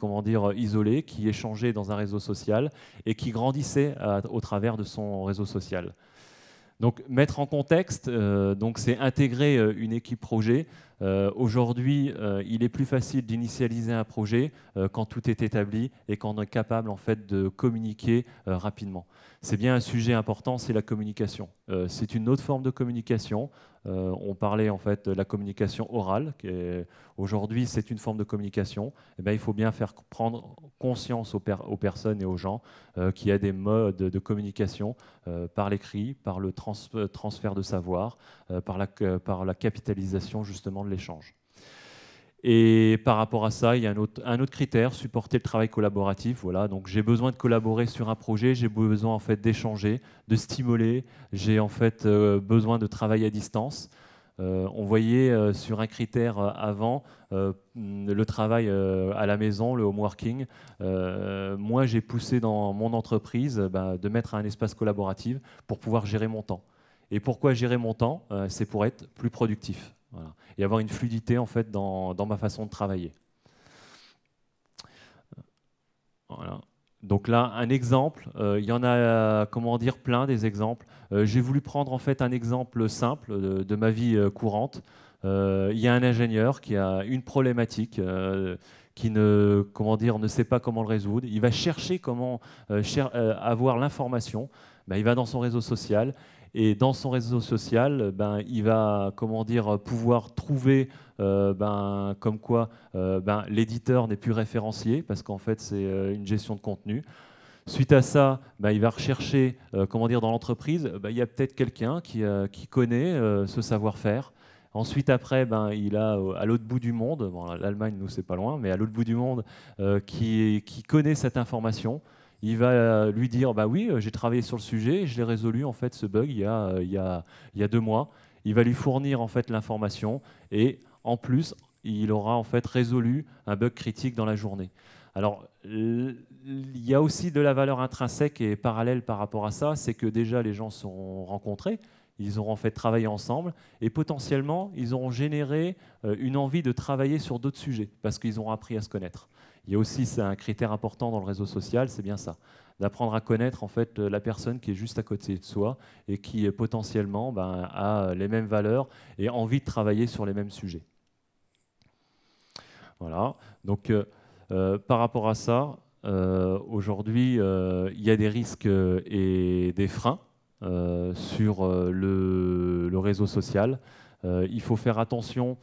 isolé, qui échangeait dans un réseau social et qui grandissait au travers de son réseau social. Donc mettre en contexte, c'est intégrer une équipe projet. Aujourd'hui, il est plus facile d'initialiser un projet quand tout est établi et quand on est capable en fait de communiquer rapidement. C'est bien un sujet important, c'est la communication. C'est une autre forme de communication. On parlait en fait de la communication orale. Aujourd'hui, c'est une forme de communication. Il faut bien faire prendre conscience aux personnes et aux gens qu'il y a des modes de communication par l'écrit, par le transfert de savoir, par la capitalisation justement de l'échange. Et par rapport à ça, il y a un autre critère, supporter le travail collaboratif. Voilà, donc j'ai besoin de collaborer sur un projet, j'ai besoin en fait d'échanger, de stimuler, j'ai en fait besoin de travailler à distance. On voyait sur un critère avant le travail à la maison, le home working. Moi, j'ai poussé dans mon entreprise de mettre un espace collaboratif pour pouvoir gérer mon temps. Et pourquoi gérer mon temps? C'est pour être plus productif, voilà, et avoir une fluidité en fait dans ma façon de travailler. Voilà. Donc là, un exemple, il y en a, comment dire, plein des exemples. J'ai voulu prendre en fait un exemple simple de ma vie courante. Il y a un ingénieur qui a une problématique qui ne sait pas comment le résoudre. Il va chercher comment avoir l'information. Il va dans son réseau social. Et dans son réseau social, il va pouvoir trouver comme quoi l'éditeur n'est plus référencié parce qu'en fait c'est une gestion de contenu. Suite à ça, il va rechercher dans l'entreprise, il y a peut-être quelqu'un qui connaît ce savoir-faire. Ensuite, après, il a à l'autre bout du monde, bon, l'Allemagne, nous, c'est pas loin, mais à l'autre bout du monde, qui connaît cette information. Il va lui dire, oui, j'ai travaillé sur le sujet, je l'ai résolu, en fait, ce bug il y a 2 mois. Il va lui fournir, en fait, l'information et, en plus, il aura, en fait, résolu un bug critique dans la journée. Alors, il y a aussi de la valeur intrinsèque et parallèle par rapport à ça, c'est que déjà, les gens sont rencontrés, ils auront en fait travaillé ensemble et potentiellement, ils auront généré une envie de travailler sur d'autres sujets parce qu'ils auront appris à se connaître. Il y a aussi, c'est un critère important dans le réseau social, c'est bien ça, d'apprendre à connaître en fait la personne qui est juste à côté de soi et qui potentiellement a les mêmes valeurs et envie de travailler sur les mêmes sujets. Voilà, donc par rapport à ça, aujourd'hui, il y a des risques et des freins sur le réseau social. Il faut faire attention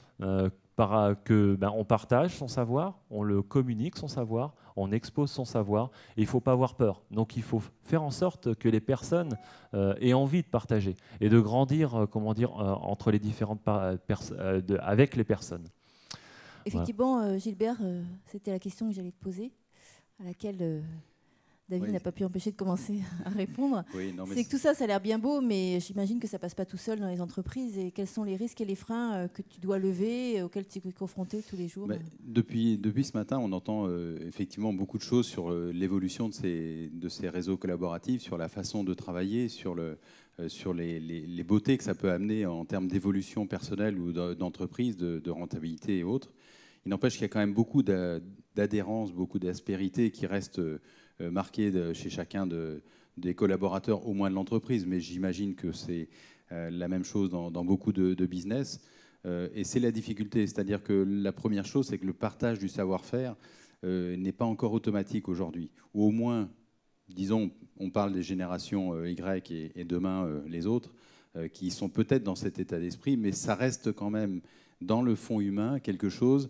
on partage son savoir, on le communique son savoir, on expose son savoir, et il ne faut pas avoir peur. Donc il faut faire en sorte que les personnes aient envie de partager et de grandir entre les différentes avec les personnes. Effectivement, voilà. Gilbert, c'était la question que j'allais te poser, à laquelle David n'a pas pu empêcher de commencer à répondre. Oui, c'est que tout ça, ça a l'air bien beau, mais j'imagine que ça ne passe pas tout seul dans les entreprises. Et quels sont les risques et les freins que tu dois lever, auxquels tu es confronté tous les jours? Depuis ce matin, on entend effectivement beaucoup de choses sur l'évolution de ces réseaux collaboratifs, sur la façon de travailler, sur les beautés que ça peut amener en termes d'évolution personnelle ou d'entreprise, de rentabilité et autres. Il n'empêche qu'il y a quand même beaucoup d'adhérence, beaucoup d'aspérité qui reste marqué chez chacun des collaborateurs, au moins de l'entreprise, mais j'imagine que c'est la même chose dans beaucoup de business. Et c'est la difficulté, c'est-à-dire que la première chose, c'est que le partage du savoir-faire n'est pas encore automatique aujourd'hui. Ou au moins, disons, on parle des générations Y et demain les autres, qui sont peut-être dans cet état d'esprit, mais ça reste quand même dans le fond humain quelque chose,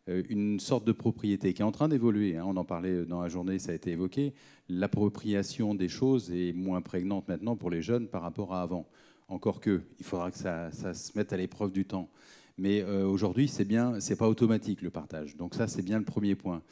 une sorte de propriété qui est en train d'évoluer. On en parlait dans la journée, ça a été évoqué. L'appropriation des choses est moins prégnante maintenant pour les jeunes par rapport à avant. Encore que, il faudra que ça se mette à l'épreuve du temps. Mais aujourd'hui, c'est pas automatique le partage. Donc ça, c'est bien le premier point.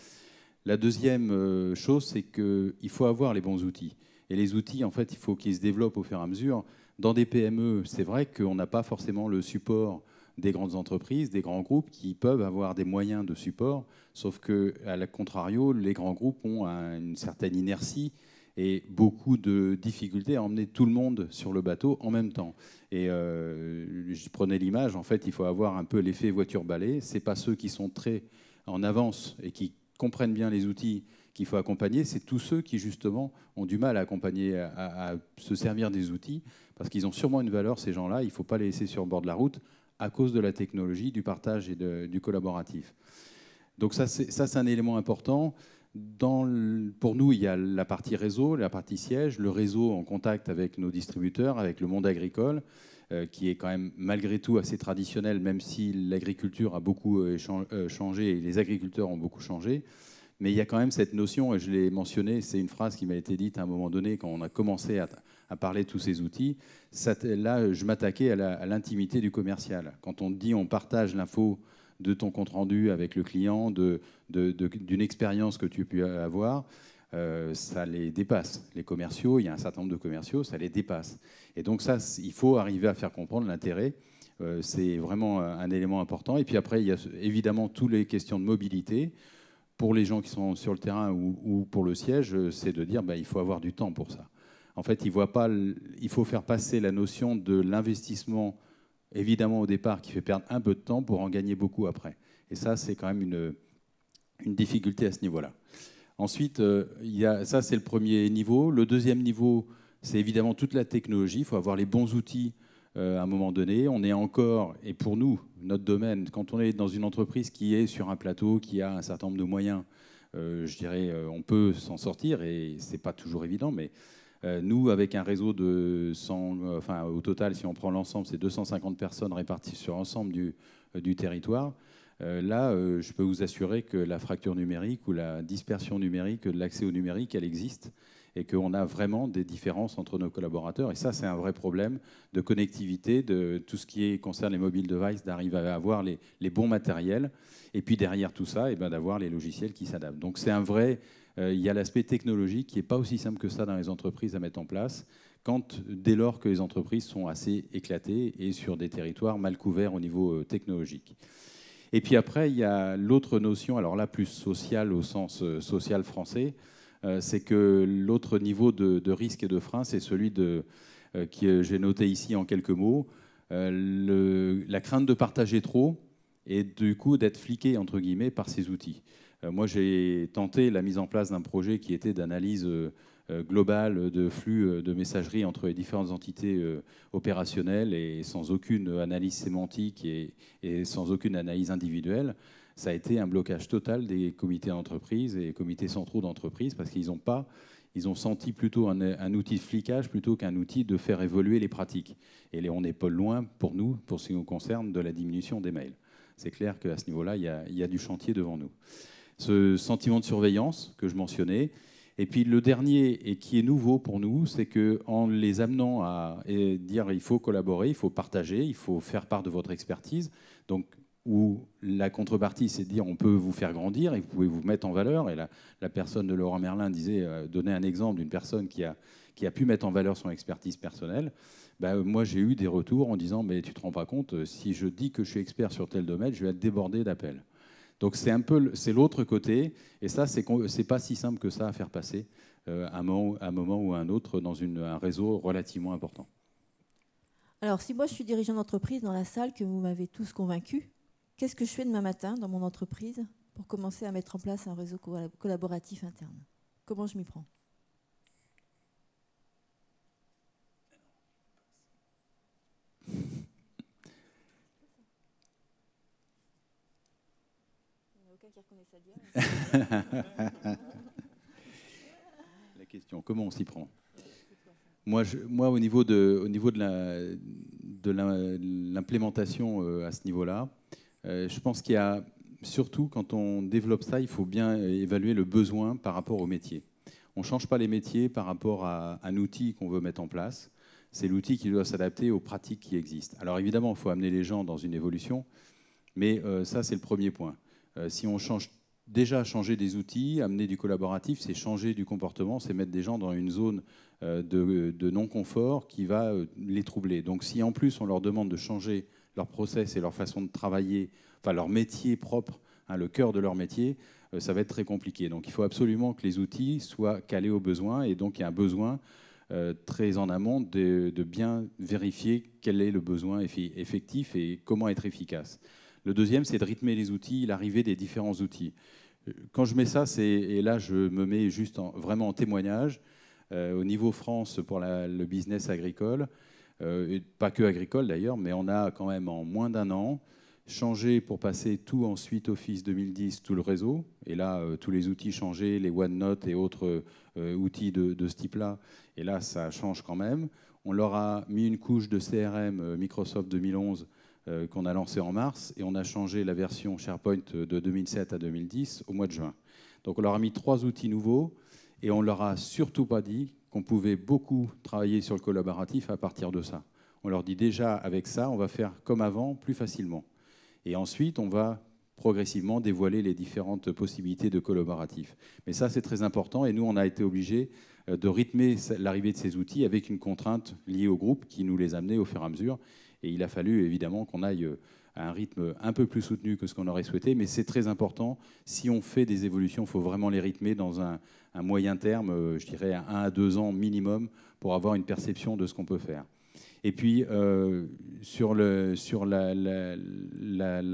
La deuxième chose, c'est qu'il faut avoir les bons outils. Et les outils, en fait, il faut qu'ils se développent au fur et à mesure. Dans des PME, c'est vrai qu'on n'a pas forcément le support des grandes entreprises, des grands groupes qui peuvent avoir des moyens de support, sauf qu'à contrario, les grands groupes ont une certaine inertie et beaucoup de difficultés à emmener tout le monde sur le bateau en même temps. Et je prenais l'image, en fait, il faut avoir un peu l'effet voiture-balai. Ce n'est pas ceux qui sont très en avance et qui comprennent bien les outils qu'il faut accompagner, c'est tous ceux qui, justement, ont du mal à accompagner, à se servir des outils, parce qu'ils ont sûrement une valeur, ces gens-là, il ne faut pas les laisser sur le bord de la route, à cause de la technologie, du partage et du collaboratif. Donc ça, c'est un élément important. Pour nous, il y a la partie réseau, la partie siège, le réseau en contact avec nos distributeurs, avec le monde agricole, qui est quand même malgré tout assez traditionnel, même si l'agriculture a beaucoup changé et les agriculteurs ont beaucoup changé. Mais il y a quand même cette notion, et je l'ai mentionné, c'est une phrase qui m'a été dite à un moment donné quand on a commencé à parler de tous ces outils. Là, je m'attaquais à l'intimité du commercial. Quand on dit on partage l'info de ton compte-rendu avec le client, d'une expérience que tu as pu avoir, ça les dépasse. Les commerciaux, il y a un certain nombre de commerciaux, ça les dépasse. Et donc ça, il faut arriver à faire comprendre l'intérêt C'est vraiment un élément important. Et puis après, il y a évidemment toutes les questions de mobilité. Pour les gens qui sont sur le terrain ou pour le siège, c'est de dire il faut avoir du temps pour ça. En fait, il faut faire passer la notion de l'investissement, évidemment au départ, qui fait perdre un peu de temps pour en gagner beaucoup après. Et ça, c'est quand même une difficulté à ce niveau-là. Ensuite, ça, c'est le premier niveau. Le deuxième niveau, c'est évidemment toute la technologie. Il faut avoir les bons outils à un moment donné. On est encore, et pour nous, notre domaine, quand on est dans une entreprise qui est sur un plateau, qui a un certain nombre de moyens, je dirais, on peut s'en sortir, et ce n'est pas toujours évident, mais nous, avec un réseau de 100, enfin au total, si on prend l'ensemble, c'est 250 personnes réparties sur l'ensemble du territoire. Là, je peux vous assurer que la fracture numérique ou la dispersion numérique de l'accès au numérique, elle existe, et qu'on a vraiment des différences entre nos collaborateurs. Et ça, c'est un vrai problème de connectivité, de tout ce qui concerne les mobile devices, d'arriver à avoir les bons matériels, et puis derrière tout ça, d'avoir les logiciels qui s'adaptent. Donc c'est un vrai... il y a l'aspect technologique qui n'est pas aussi simple que ça dans les entreprises à mettre en place, dès lors que les entreprises sont assez éclatées et sur des territoires mal couverts au niveau technologique. Et puis après, il y a l'autre notion, alors là plus sociale au sens social français, c'est que l'autre niveau de risque et de frein, c'est celui que j'ai noté ici en quelques mots, la crainte de partager trop et du coup d'être fliqué, entre guillemets, par ces outils. Moi, j'ai tenté la mise en place d'un projet qui était d'analyse globale de flux de messagerie entre les différentes entités opérationnelles et sans aucune analyse sémantique et sans aucune analyse individuelle. Ça a été un blocage total des comités d'entreprise et comités centraux d'entreprise parce qu'ils ont senti plutôt un outil de flicage plutôt qu'un outil de faire évoluer les pratiques. Et on n'est pas loin, pour nous, pour ce qui nous concerne, de la diminution des mails. C'est clair qu'à ce niveau-là, il y a du chantier devant nous. Ce sentiment de surveillance que je mentionnais. Et puis le dernier, et qui est nouveau pour nous, c'est qu'en les amenant à dire il faut collaborer, il faut partager, il faut faire part de votre expertise, donc où la contrepartie, c'est de dire on peut vous faire grandir et vous pouvez vous mettre en valeur. Et la personne de Laurent Merlin donnait un exemple d'une personne qui a pu mettre en valeur son expertise personnelle. Moi, j'ai eu des retours en disant mais tu te rends pas compte, si je dis que je suis expert sur tel domaine, je vais être débordé d'appels. Donc c'est l'autre côté, et ça, c'est pas si simple que ça à faire passer un moment ou un autre dans un réseau relativement important. Alors, si moi je suis dirigeant d'entreprise dans la salle, que vous m'avez tous convaincus, qu'est-ce que je fais demain matin dans mon entreprise pour commencer à mettre en place un réseau collaboratif interne? Comment je m'y prends? La question, comment on s'y prend? Moi, au niveau de l'implémentation à ce niveau-là, je pense qu'il y a, surtout quand on développe ça, il faut bien évaluer le besoin par rapport au métier. On ne change pas les métiers par rapport à un outil qu'on veut mettre en place. C'est l'outil qui doit s'adapter aux pratiques qui existent. Alors évidemment, il faut amener les gens dans une évolution, mais ça, c'est le premier point. Si on changer des outils, amener du collaboratif, c'est changer du comportement, c'est mettre des gens dans une zone de non-confort qui va les troubler. Donc si en plus on leur demande de changer leur process et leur façon de travailler, enfin leur métier propre, le cœur de leur métier, ça va être très compliqué. Donc il faut absolument que les outils soient calés aux besoins, et donc il y a un besoin très en amont de bien vérifier quel est le besoin effectif et comment être efficace. Le deuxième, c'est de rythmer les outils, l'arrivée des différents outils. Quand je mets ça, et là je me mets juste vraiment en témoignage, au niveau France pour le business agricole, et pas que agricole d'ailleurs, mais on a quand même en moins d'un an changé pour passer tout ensuite Office 2010, tout le réseau, et là tous les outils changés, les OneNote et autres outils de ce type-là, et là ça change quand même. On leur a mis une couche de CRM Microsoft 2011 qu'on a lancé en mars, et on a changé la version SharePoint de 2007 à 2010 au mois de juin. Donc on leur a mis 3 outils nouveaux, et on leur a surtout pas dit qu'on pouvait beaucoup travailler sur le collaboratif à partir de ça. On leur dit déjà, avec ça, on va faire comme avant, plus facilement. Et ensuite, on va progressivement dévoiler les différentes possibilités de collaboratif. Mais ça, c'est très important, et nous, on a été obligés de rythmer l'arrivée de ces outils avec une contrainte liée au groupe qui nous les amenait au fur et à mesure. Et il a fallu évidemment qu'on aille à un rythme un peu plus soutenu que ce qu'on aurait souhaité, mais c'est très important. Si on fait des évolutions, il faut vraiment les rythmer dans un moyen terme, je dirais 1 à 2 ans minimum, pour avoir une perception de ce qu'on peut faire. Et puis, sur la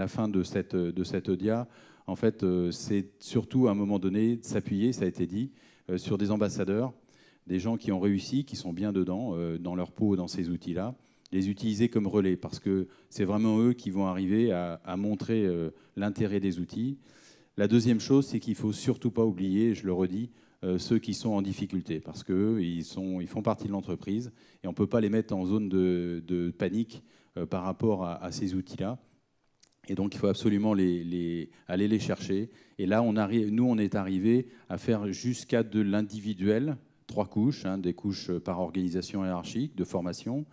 fin de cette dia, en fait, c'est surtout à un moment donné de s'appuyer, ça a été dit, sur des ambassadeurs, des gens qui ont réussi, qui sont bien dedans, dans leur peau, dans ces outils-là, les utiliser comme relais, parce que c'est vraiment eux qui vont arriver à montrer l'intérêt des outils. La deuxième chose, c'est qu'il ne faut surtout pas oublier, je le redis, ceux qui sont en difficulté, parce qu'eux, ils font partie de l'entreprise, et on ne peut pas les mettre en zone de panique par rapport à ces outils-là. Et donc, il faut absolument aller les chercher. Et là, nous, on est arrivé à faire jusqu'à de l'individuel, 3 couches, des couches par organisation hiérarchique, de formation,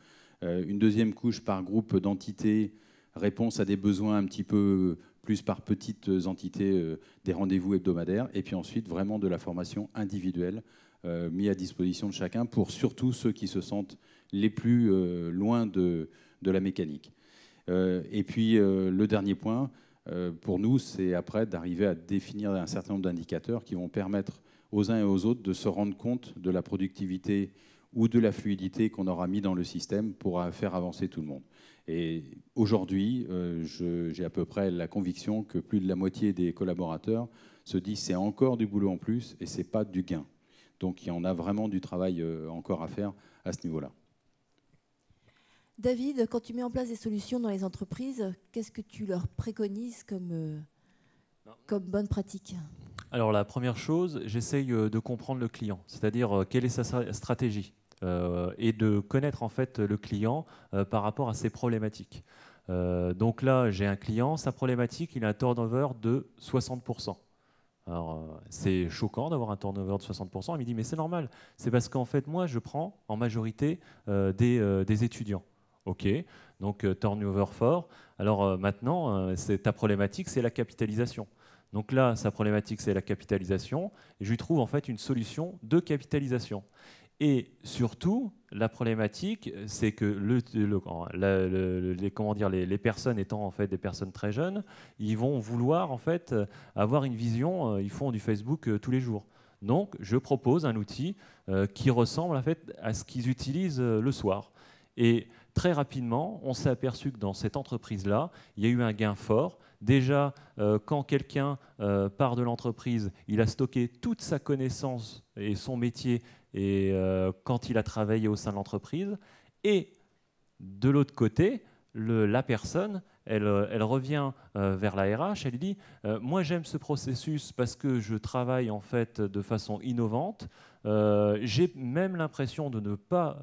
une deuxième couche par groupe d'entités, réponse à des besoins un petit peu plus par petites entités, des rendez-vous hebdomadaires, et puis ensuite vraiment de la formation individuelle mise à disposition de chacun pour surtout ceux qui se sentent les plus loin de la mécanique. Et puis le dernier point, pour nous, c'est après d'arriver à définir un certain nombre d'indicateurs qui vont permettre aux uns et aux autres de se rendre compte de la productivité ou de la fluidité qu'on aura mis dans le système pour faire avancer tout le monde. Et aujourd'hui, j'ai à peu près la conviction que plus de la moitié des collaborateurs se disent c'est encore du boulot en plus et c'est pas du gain. Donc il y en a vraiment du travail encore à faire à ce niveau-là. David, quand tu mets en place des solutions dans les entreprises, qu'est-ce que tu leur préconises comme bonne pratique ? Alors la première chose, j'essaye de comprendre le client, c'est-à-dire quelle est sa stratégie et de connaître en fait le client par rapport à ses problématiques. Donc là, j'ai un client, sa problématique, il a un turnover de 60%. Alors c'est choquant d'avoir un turnover de 60%. Il me dit mais c'est normal, c'est parce qu'en fait moi je prends en majorité des étudiants. Ok, donc turnover fort. Alors maintenant, ta problématique, c'est la capitalisation. Donc là, sa problématique, c'est la capitalisation. Et je lui trouve en fait une solution de capitalisation. Et surtout, la problématique, c'est que les personnes étant en fait des personnes très jeunes, ils vont vouloir en fait avoir une vision. Ils font du Facebook tous les jours. Donc, je propose un outil qui ressemble en fait à ce qu'ils utilisent le soir. Et très rapidement, on s'est aperçu que dans cette entreprise-là, il y a eu un gain fort. Déjà, quand quelqu'un part de l'entreprise, il a stocké toute sa connaissance et son métier et quand il a travaillé au sein de l'entreprise. Et de l'autre côté, la personne, elle revient vers la RH, elle dit moi j'aime ce processus parce que je travaille en fait de façon innovante. J'ai même l'impression de ne pas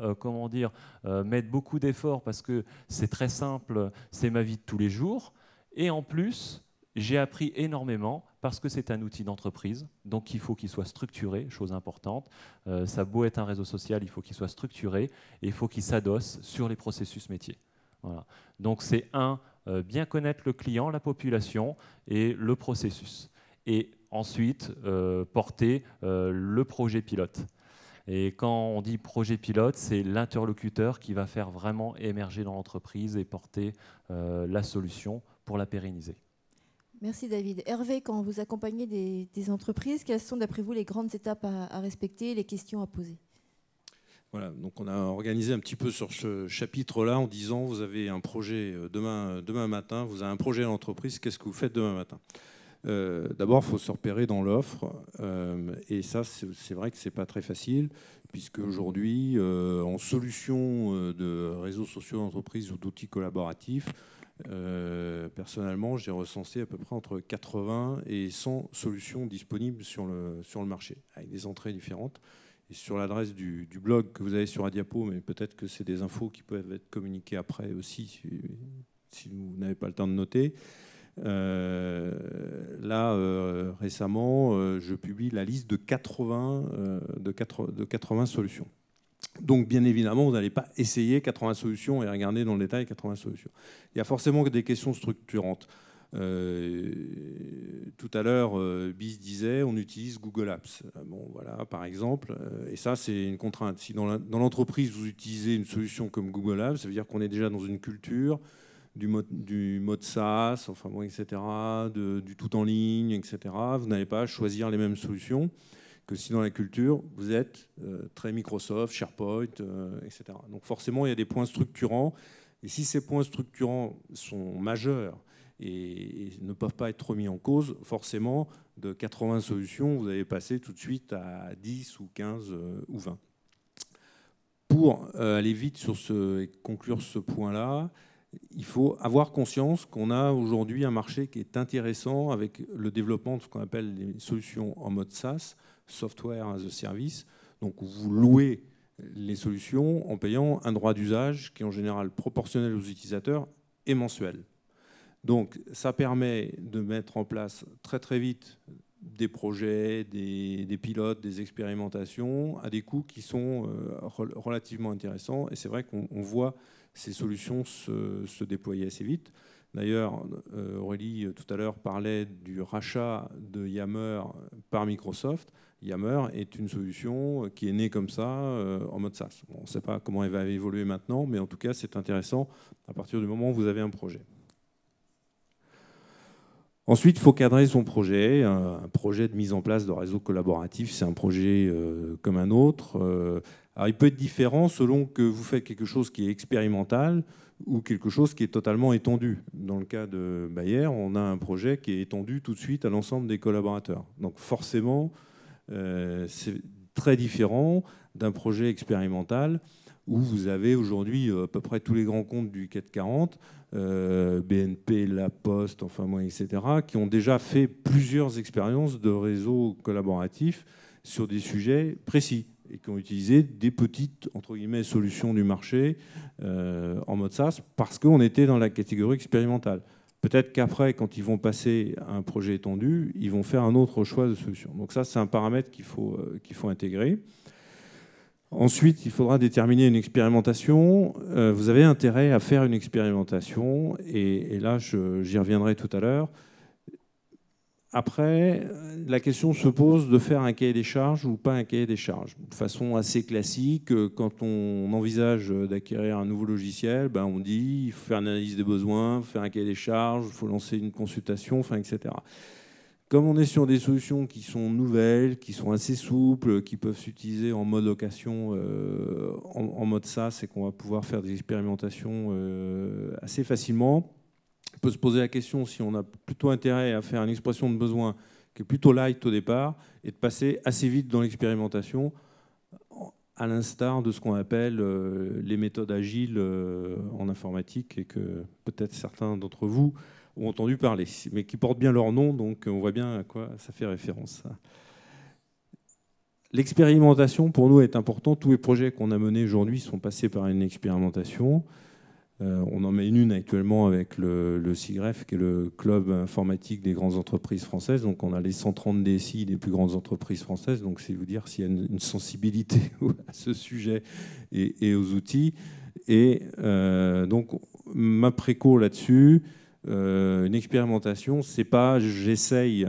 mettre beaucoup d'efforts parce que c'est très simple, c'est ma vie de tous les jours. Et en plus, j'ai appris énormément parce que c'est un outil d'entreprise, donc il faut qu'il soit structuré, chose importante. Ça a beau être un réseau social, il faut qu'il soit structuré et il faut qu'il s'adosse sur les processus métiers. Voilà. Donc c'est bien connaître le client, la population et le processus. Et ensuite, porter le projet pilote. Et quand on dit projet pilote, c'est l'interlocuteur qui va faire vraiment émerger dans l'entreprise et porter la solution pour la pérenniser. Merci David. Hervé, quand vous accompagnez des entreprises, quelles sont d'après vous les grandes étapes à respecter, les questions à poser ? Voilà, donc on a organisé un petit peu sur ce chapitre-là en disant vous avez un projet demain matin, vous avez un projet à l'entreprise, qu'est-ce que vous faites demain matin ? D'abord, il faut se repérer dans l'offre, et ça, c'est vrai que c'est pas très facile, puisque aujourd'hui, en solution de réseaux sociaux d'entreprise ou d'outils collaboratifs, personnellement, j'ai recensé à peu près entre 80 et 100 solutions disponibles sur le marché, avec des entrées différentes. Et sur l'adresse du blog que vous avez sur Adiapo, mais peut-être que c'est des infos qui peuvent être communiquées après aussi, si vous n'avez pas le temps de noter. Récemment, je publie la liste de 80 solutions. Donc, bien évidemment, vous n'allez pas essayer 80 solutions et regarder dans le détail 80 solutions. Il y a forcément des questions structurantes. Tout à l'heure, Bis disait on utilise Google Apps. Bon, voilà, par exemple. Et ça, c'est une contrainte. Si dans l'entreprise, vous utilisez une solution comme Google Apps, ça veut dire qu'on est déjà dans une culture du mode SaaS, enfin, bon, etc., du tout en ligne, etc. Vous n'allez pas choisir les mêmes solutions que si dans la culture, vous êtes très Microsoft, SharePoint, etc. Donc forcément, il y a des points structurants. Et si ces points structurants sont majeurs et ne peuvent pas être remis en cause, forcément, de 80 solutions, vous allez passer tout de suite à 10 ou 15 ou 20. Pour aller vite et conclure ce point-là, il faut avoir conscience qu'on a aujourd'hui un marché qui est intéressant avec le développement de ce qu'on appelle les solutions en mode SaaS, Software as a Service. Donc vous louez les solutions en payant un droit d'usage qui est en général proportionnel aux utilisateurs et mensuel. Donc ça permet de mettre en place très très vite des projets, des pilotes, des expérimentations à des coûts qui sont relativement intéressants. Et c'est vrai qu'on voit ces solutions se déployer assez vite. D'ailleurs, Aurélie tout à l'heure parlait du rachat de Yammer par Microsoft. Yammer est une solution qui est née comme ça en mode SaaS. Bon, on ne sait pas comment elle va évoluer maintenant, mais en tout cas, c'est intéressant à partir du moment où vous avez un projet. Ensuite, il faut cadrer son projet. Un projet de mise en place de réseau collaboratif, c'est un projet comme un autre. Alors, il peut être différent selon que vous faites quelque chose qui est expérimental ou quelque chose qui est totalement étendu. Dans le cas de Bayer, on a un projet qui est étendu tout de suite à l'ensemble des collaborateurs. Donc forcément, c'est très différent d'un projet expérimental où vous avez aujourd'hui à peu près tous les grands comptes du CAC 40, BNP, La Poste, enfin moi, etc., qui ont déjà fait plusieurs expériences de réseau collaboratif sur des sujets précis et qui ont utilisé des petites, entre guillemets, solutions du marché en mode SaaS parce qu'on était dans la catégorie expérimentale. Peut-être qu'après, quand ils vont passer à un projet étendu, ils vont faire un autre choix de solution. Donc ça, c'est un paramètre qu'il faut intégrer. Ensuite, il faudra déterminer une expérimentation. Vous avez intérêt à faire une expérimentation, et là, j'y reviendrai tout à l'heure. Après, la question se pose de faire un cahier des charges ou pas un cahier des charges. De façon assez classique, quand on envisage d'acquérir un nouveau logiciel, on dit il faut faire une analyse des besoins, il faut faire un cahier des charges, il faut lancer une consultation, enfin, etc. Comme on est sur des solutions qui sont nouvelles, qui sont assez souples, qui peuvent s'utiliser en mode location, en mode SaaS, et qu'on va pouvoir faire des expérimentations assez facilement, on peut se poser la question si on a plutôt intérêt à faire une expression de besoin qui est plutôt light au départ et de passer assez vite dans l'expérimentation, à l'instar de ce qu'on appelle les méthodes agiles en informatique, et que peut-être certains d'entre vous ont entendu parler, mais qui portent bien leur nom, donc on voit bien à quoi ça fait référence. L'expérimentation, pour nous, est importante. Tous les projets qu'on a menés aujourd'hui sont passés par une expérimentation. On en met une actuellement avec le CIGREF, qui est le club informatique des grandes entreprises françaises. Donc on a les 130 DSI des plus grandes entreprises françaises. Donc c'est vous dire s'il y a une sensibilité à ce sujet et aux outils. Et donc ma préco là-dessus, une expérimentation, c'est pas j'essaye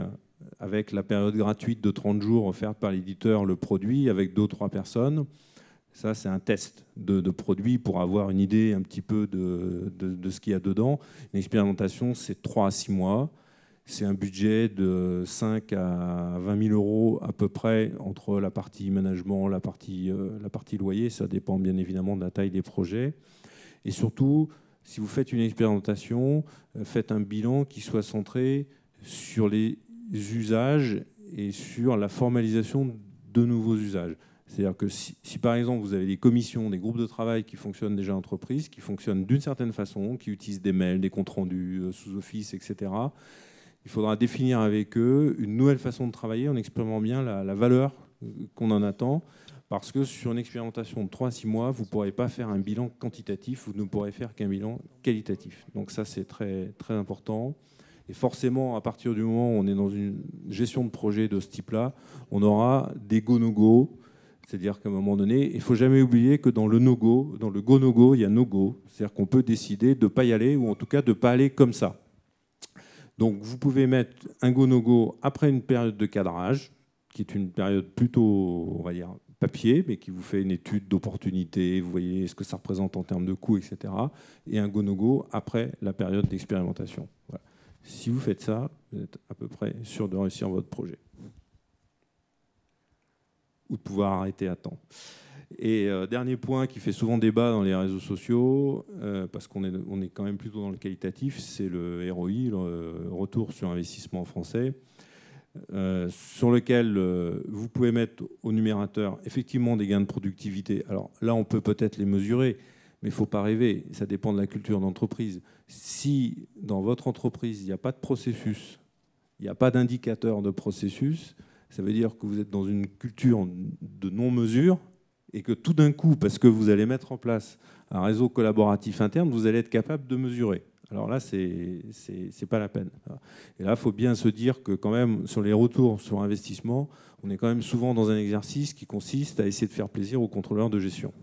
avec la période gratuite de 30 jours offerte par l'éditeur le produit avec 2 ou 3 personnes. Ça, c'est un test de produit pour avoir une idée un petit peu de ce qu'il y a dedans. Une expérimentation, c'est 3 à 6 mois. C'est un budget de 5 à 20 000 euros à peu près entre la partie management, la partie loyer. Ça dépend bien évidemment de la taille des projets. Et surtout, si vous faites une expérimentation, faites un bilan qui soit centré sur les usages et sur la formalisation de nouveaux usages. C'est-à-dire que si par exemple vous avez des commissions, des groupes de travail qui fonctionnent déjà en entreprise, qui fonctionnent d'une certaine façon, qui utilisent des mails, des comptes rendus sous Office, etc., il faudra définir avec eux une nouvelle façon de travailler en exprimant bien la valeur qu'on en attend, parce que sur une expérimentation de 3 à 6 mois, vous ne pourrez pas faire un bilan quantitatif, vous ne pourrez faire qu'un bilan qualitatif. Donc ça, c'est très, très important. Et forcément, à partir du moment où on est dans une gestion de projet de ce type-là, on aura des go-no-go. C'est-à-dire qu'à un moment donné, il ne faut jamais oublier que dans le no-go, dans le go-no-go, il y a no-go. C'est-à-dire qu'on peut décider de ne pas y aller, ou en tout cas de ne pas aller comme ça. Donc vous pouvez mettre un go-no-go après une période de cadrage, qui est une période plutôt, on va dire, papier, mais qui vous fait une étude d'opportunité, vous voyez ce que ça représente en termes de coûts, etc. Et un go-no-go après la période d'expérimentation. Voilà. Si vous faites ça, vous êtes à peu près sûr de réussir votre projet. Ou de pouvoir arrêter à temps. Et dernier point qui fait souvent débat dans les réseaux sociaux, parce qu'on est quand même plutôt dans le qualitatif, c'est le ROI, le retour sur investissement français, sur lequel vous pouvez mettre au numérateur effectivement des gains de productivité. Alors là, on peut peut-être les mesurer, mais il ne faut pas rêver, ça dépend de la culture d'entreprise. Si dans votre entreprise, il n'y a pas de processus, il n'y a pas d'indicateur de processus, ça veut dire que vous êtes dans une culture de non-mesure et que tout d'un coup, parce que vous allez mettre en place un réseau collaboratif interne, vous allez être capable de mesurer. Alors là, c'est pas la peine. Et là, il faut bien se dire que quand même, sur les retours sur investissement, on est quand même souvent dans un exercice qui consiste à essayer de faire plaisir aux contrôleurs de gestion.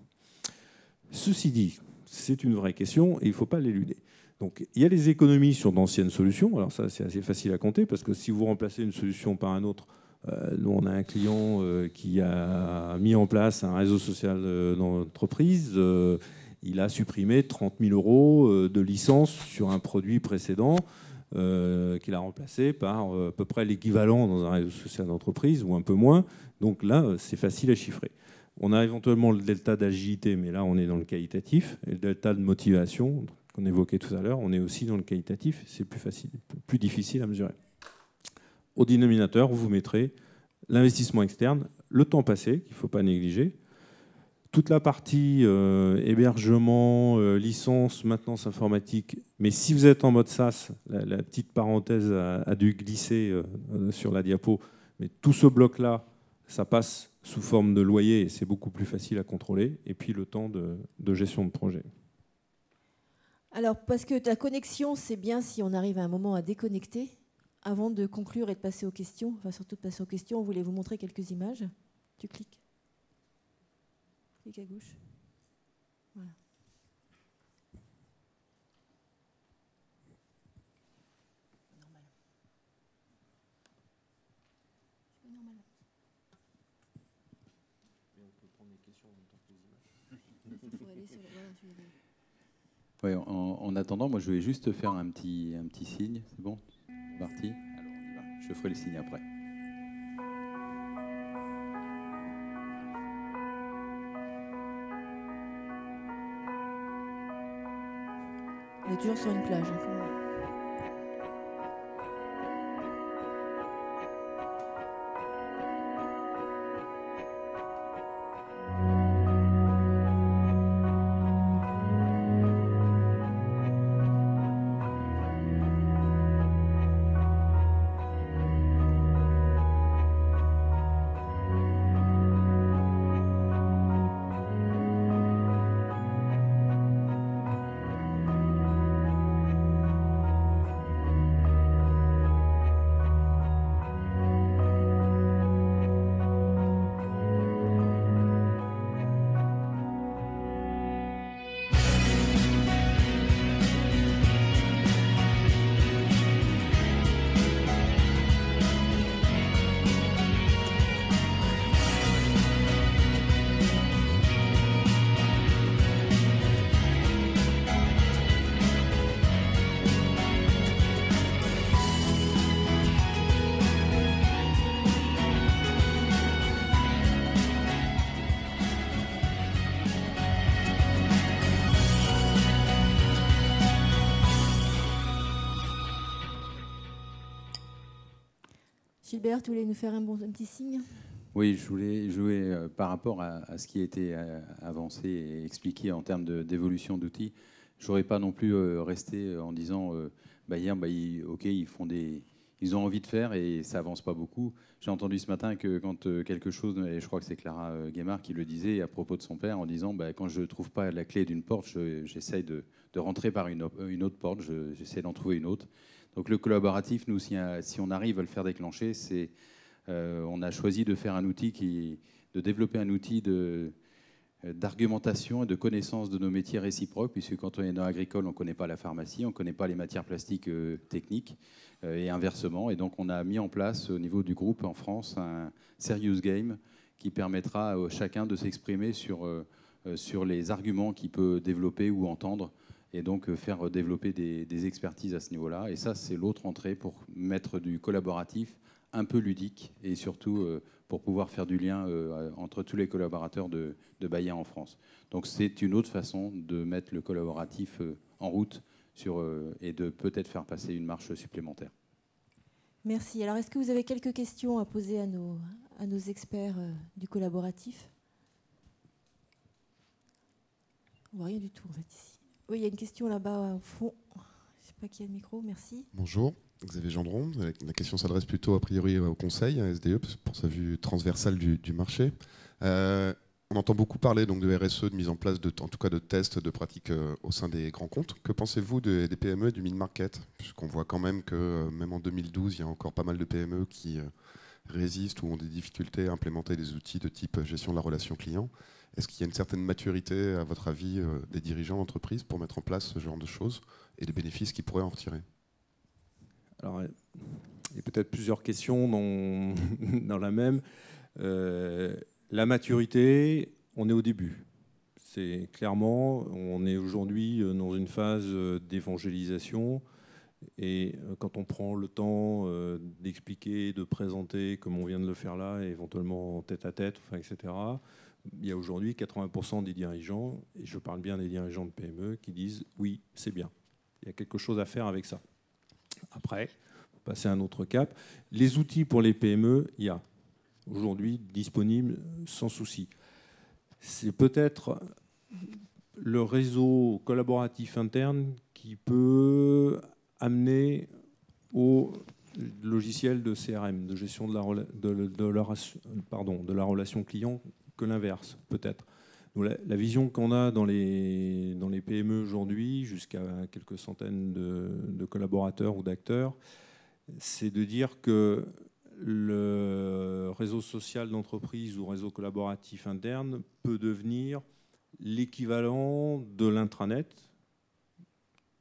Ceci dit, c'est une vraie question et il ne faut pas l'éluder. Donc, il y a les économies sur d'anciennes solutions. Alors ça, c'est assez facile à compter parce que si vous remplacez une solution par un autre, nous, on a un client qui a mis en place un réseau social d'entreprise. Il a supprimé 30 000 € de licence sur un produit précédent qu'il a remplacé par à peu près l'équivalent dans un réseau social d'entreprise ou un peu moins. Donc là, c'est facile à chiffrer. On a éventuellement le delta d'agilité, mais là, on est dans le qualitatif. Et le delta de motivation qu'on évoquait tout à l'heure, on est aussi dans le qualitatif. C'est plus facile, plus difficile à mesurer. Au dénominateur, vous mettrez l'investissement externe, le temps passé, qu'il ne faut pas négliger, toute la partie hébergement, licence, maintenance informatique. Mais si vous êtes en mode SaaS, la petite parenthèse a dû glisser sur la diapo, mais tout ce bloc-là, ça passe sous forme de loyer et c'est beaucoup plus facile à contrôler. Et puis le temps de gestion de projet. Alors, parce que la connexion, c'est bien si on arrive à un moment à déconnecter. Avant de conclure et de passer aux questions, enfin surtout de passer aux questions, on voulait vous montrer quelques images. Tu cliques. Clique à gauche. Voilà. Normal. Normal. Et on peut prendre des questions en même temps que les images. Il faut aller sur le... Voilà, tu veux... Ouais, en attendant, moi je vais juste faire un petit signe. C'est bon ? C'est parti ? Alors on y va. Je ferai le signe après. On est toujours sur une plage. Hein, quand même. Gilbert, tu voulais nous faire un petit signe ? Oui, je voulais jouer par rapport à ce qui a été avancé et expliqué en termes d'évolution d'outils. Je n'aurais pas non plus resté en disant OK, ils ont envie de faire et ça avance pas beaucoup. J'ai entendu ce matin que quand quelque chose, et je crois que c'est Clara Guémard qui le disait à propos de son père, en disant quand je ne trouve pas la clé d'une porte, j'essaye de rentrer par une autre porte, j'essaie d'en trouver une autre. Donc le collaboratif, nous, si on arrive à le faire déclencher, on a choisi de faire un outil de développer un outil d'argumentation et de connaissance de nos métiers réciproques, puisque quand on est dans l'agricole, on ne connaît pas la pharmacie, on ne connaît pas les matières plastiques techniques, et inversement. Et donc on a mis en place au niveau du groupe en France un Serious Game qui permettra à chacun de s'exprimer sur les arguments qu'il peut développer ou entendre, et donc faire développer des expertises à ce niveau-là. Et ça, c'est l'autre entrée pour mettre du collaboratif un peu ludique, et surtout pour pouvoir faire du lien entre tous les collaborateurs de Bayer en France. Donc c'est une autre façon de mettre le collaboratif en route et de peut-être faire passer une marche supplémentaire. Merci. Alors, est-ce que vous avez quelques questions à poser à nos experts du collaboratif? On voit rien du tout, en fait, ici. Oui, il y a une question là-bas au fond. Je ne sais pas qui a le micro. Merci. Bonjour, Xavier Gendron. La question s'adresse plutôt a priori au Conseil, à SDE, pour sa vue transversale du marché. On entend beaucoup parler donc, de RSE, de mise en place en tout cas de tests, de pratiques au sein des grands comptes. Que pensez-vous des PME et du mid-market? Puisqu'on voit quand même que même en 2012, il y a encore pas mal de PME qui résistent ou ont des difficultés à implémenter des outils de type gestion de la relation client. Est-ce qu'il y a une certaine maturité, à votre avis, des dirigeants d'entreprise pour mettre en place ce genre de choses et les bénéfices qu'ils pourraient en retirer? Alors, il y a peut-être plusieurs questions dans la même. La maturité, on est au début. C'est clairement, on est aujourd'hui dans une phase d'évangélisation. Et quand on prend le temps d'expliquer, de présenter, comme on vient de le faire là, éventuellement tête à tête, enfin, etc., il y a aujourd'hui 80% des dirigeants, et je parle bien des dirigeants de PME, qui disent « oui, c'est bien, il y a quelque chose à faire avec ça ». Après, pour passer à un autre cap, les outils pour les PME, il y a aujourd'hui disponibles sans souci. C'est peut-être le réseau collaboratif interne qui peut amener au logiciel de CRM, de gestion de la relation client, que l'inverse, peut-être. La vision qu'on a dans les PME aujourd'hui, jusqu'à quelques centaines de collaborateurs ou d'acteurs, c'est de dire que le réseau social d'entreprise ou réseau collaboratif interne peut devenir l'équivalent de l'intranet.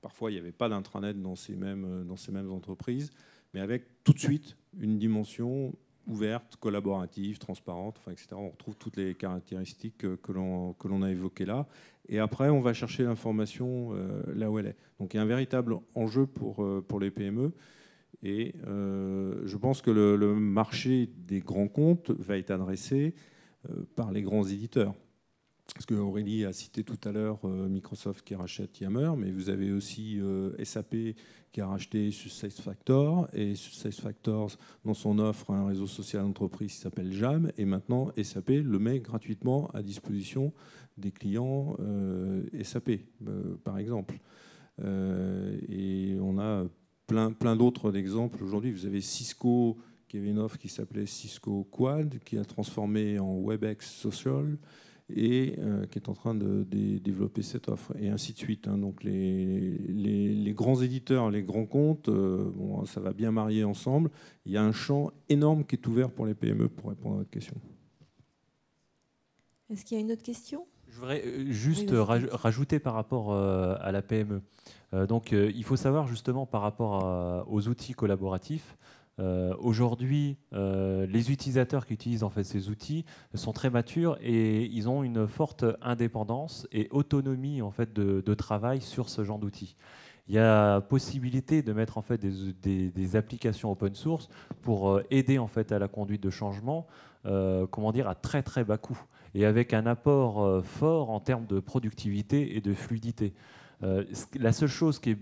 Parfois, il n'y avait pas d'intranet dans ces mêmes entreprises, mais avec tout de suite une dimension ouverte, collaborative, transparente, enfin, etc. On retrouve toutes les caractéristiques que l'on a évoquées là. Et après, on va chercher l'information là où elle est. Donc il y a un véritable enjeu pour les PME. Et je pense que le marché des grands comptes va être adressé par les grands éditeurs. Parce qu'Aurélie a cité tout à l'heure Microsoft qui rachète Yammer, mais vous avez aussi SAP qui a racheté SuccessFactors, et SuccessFactors, dans son offre, un réseau social d'entreprise qui s'appelle JAM, et maintenant SAP le met gratuitement à disposition des clients SAP, par exemple. Et on a plein d'autres exemples aujourd'hui. Vous avez Cisco qui avait une offre qui s'appelait Cisco Quad, qui a transformé en WebEx Social, et qui est en train de développer cette offre, et ainsi de suite. Donc les grands éditeurs, les grands comptes, bon, ça va bien marier ensemble. Il y a un champ énorme qui est ouvert pour les PME, pour répondre à votre question. Est-ce qu'il y a une autre question? Je voudrais juste rajouter par rapport à la PME. Donc il faut savoir justement par rapport aux outils collaboratifs, aujourd'hui, les utilisateurs qui utilisent en fait ces outils sont très matures et ils ont une forte indépendance et autonomie en fait de travail sur ce genre d'outils. Il y a possibilité de mettre en fait des applications open source pour aider en fait à la conduite de changement, comment dire, à très très bas coût et avec un apport fort en termes de productivité et de fluidité. La seule chose qui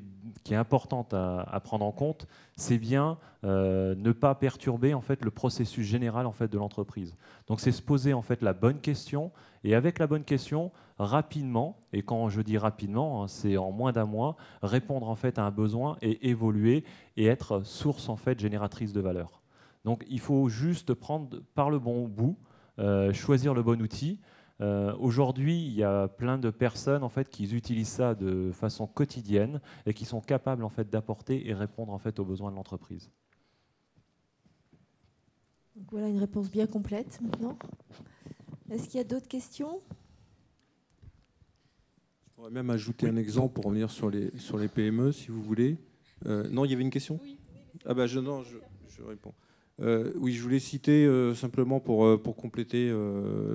est importante à prendre en compte, c'est bien ne pas perturber en fait le processus général en fait de l'entreprise. Donc c'est se poser en fait la bonne question, et avec la bonne question, rapidement, et quand je dis rapidement, hein, c'est en moins d'un mois, répondre en fait à un besoin et évoluer et être source en fait génératrice de valeur. Donc il faut juste prendre par le bon bout, choisir le bon outil. Aujourd'hui, il y a plein de personnes en fait, qui utilisent ça de façon quotidienne et qui sont capables en fait, d'apporter et répondre en fait, aux besoins de l'entreprise. Donc voilà une réponse bien complète maintenant. Est-ce qu'il y a d'autres questions? pourrais même ajouter un exemple pour revenir sur les PME, si vous voulez. Non, il y avait une question ? Oui. Ah bah je réponds. Oui, je voulais citer simplement pour compléter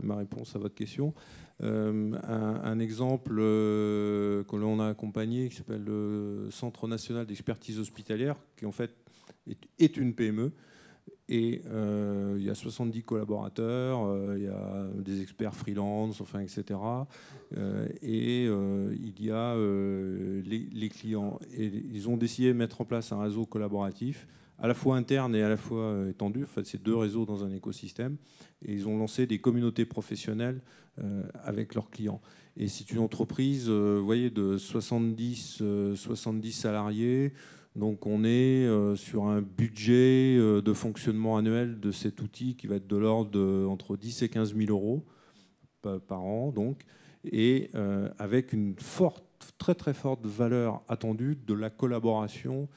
ma réponse à votre question, un exemple que l'on a accompagné qui s'appelle le Centre national d'expertise hospitalière, qui en fait est une PME. Et il y a 70 collaborateurs, il y a des experts freelance, enfin, etc. Et il y a les clients. Et ils ont décidé de mettre en place un réseau collaboratif, à la fois interne et à la fois étendu. En fait, c'est 2 réseaux dans un écosystème. Et ils ont lancé des communautés professionnelles avec leurs clients. Et c'est une entreprise, vous voyez, de 70 salariés. Donc on est sur un budget de fonctionnement annuel de cet outil qui va être de l'ordre entre 10 et 15 000 euros par an, donc, et avec une très très forte valeur attendue de la collaboration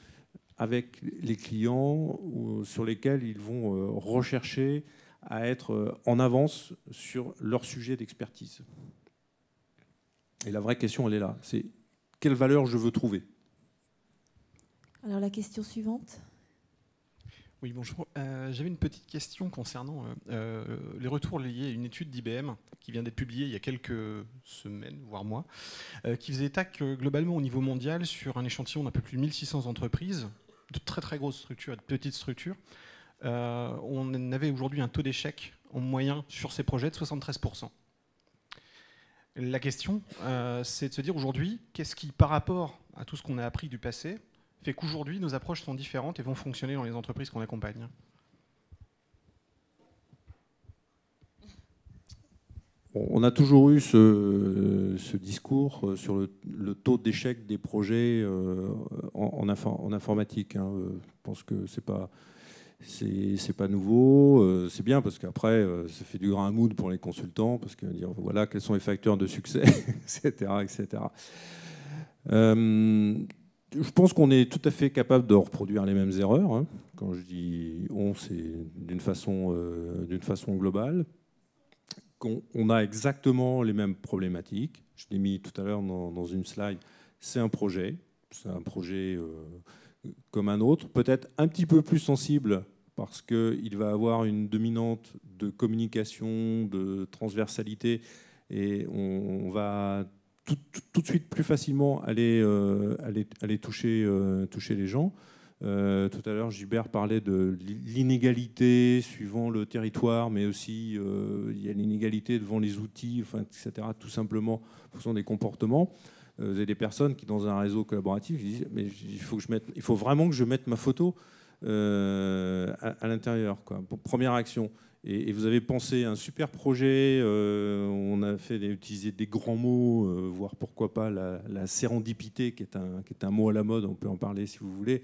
avec les clients sur lesquels ils vont rechercher à être en avance sur leur sujet d'expertise. Et la vraie question, elle est là, c'est quelle valeur je veux trouver ? Alors la question suivante. Oui, bonjour. J'avais une petite question concernant les retours liés à une étude d'IBM qui vient d'être publiée il y a quelques semaines, voire mois, qui faisait état que globalement au niveau mondial, sur un échantillon d'un peu plus de 1600 entreprises, de très très grosses structures et de petites structures, on avait aujourd'hui un taux d'échec en moyen sur ces projets de 73%. La question, c'est de se dire aujourd'hui, qu'est-ce qui, par rapport à tout ce qu'on a appris du passé, fait qu'aujourd'hui, nos approches sont différentes et vont fonctionner dans les entreprises qu'on accompagne. On a toujours eu ce discours sur le taux d'échec des projets en informatique. Hein. Je pense que c'est pas nouveau. C'est bien parce qu'après, ça fait du grain à moudre pour les consultants, parce que dire voilà quels sont les facteurs de succès, etc., etc. Je pense qu'on est tout à fait capable de reproduire les mêmes erreurs. Hein. Quand je dis on, c'est d'une façon globale. On a exactement les mêmes problématiques. Je l'ai mis tout à l'heure dans une slide. C'est un projet comme un autre, peut-être un petit peu plus sensible parce qu'il va avoir une dominante de communication, de transversalité, et on va tout de suite plus facilement aller toucher les gens. Tout à l'heure, Gilbert parlait de l'inégalité suivant le territoire, mais aussi il y a l'inégalité devant les outils, enfin, etc., tout simplement en fonction des comportements. Vous avez des personnes qui, dans un réseau collaboratif, disent mais il faut vraiment que je mette ma photo à l'intérieur, quoi. Première action. Et vous avez pensé un super projet, on a utilisé des grands mots, voire pourquoi pas la sérendipité, qui est un mot à la mode, on peut en parler si vous voulez,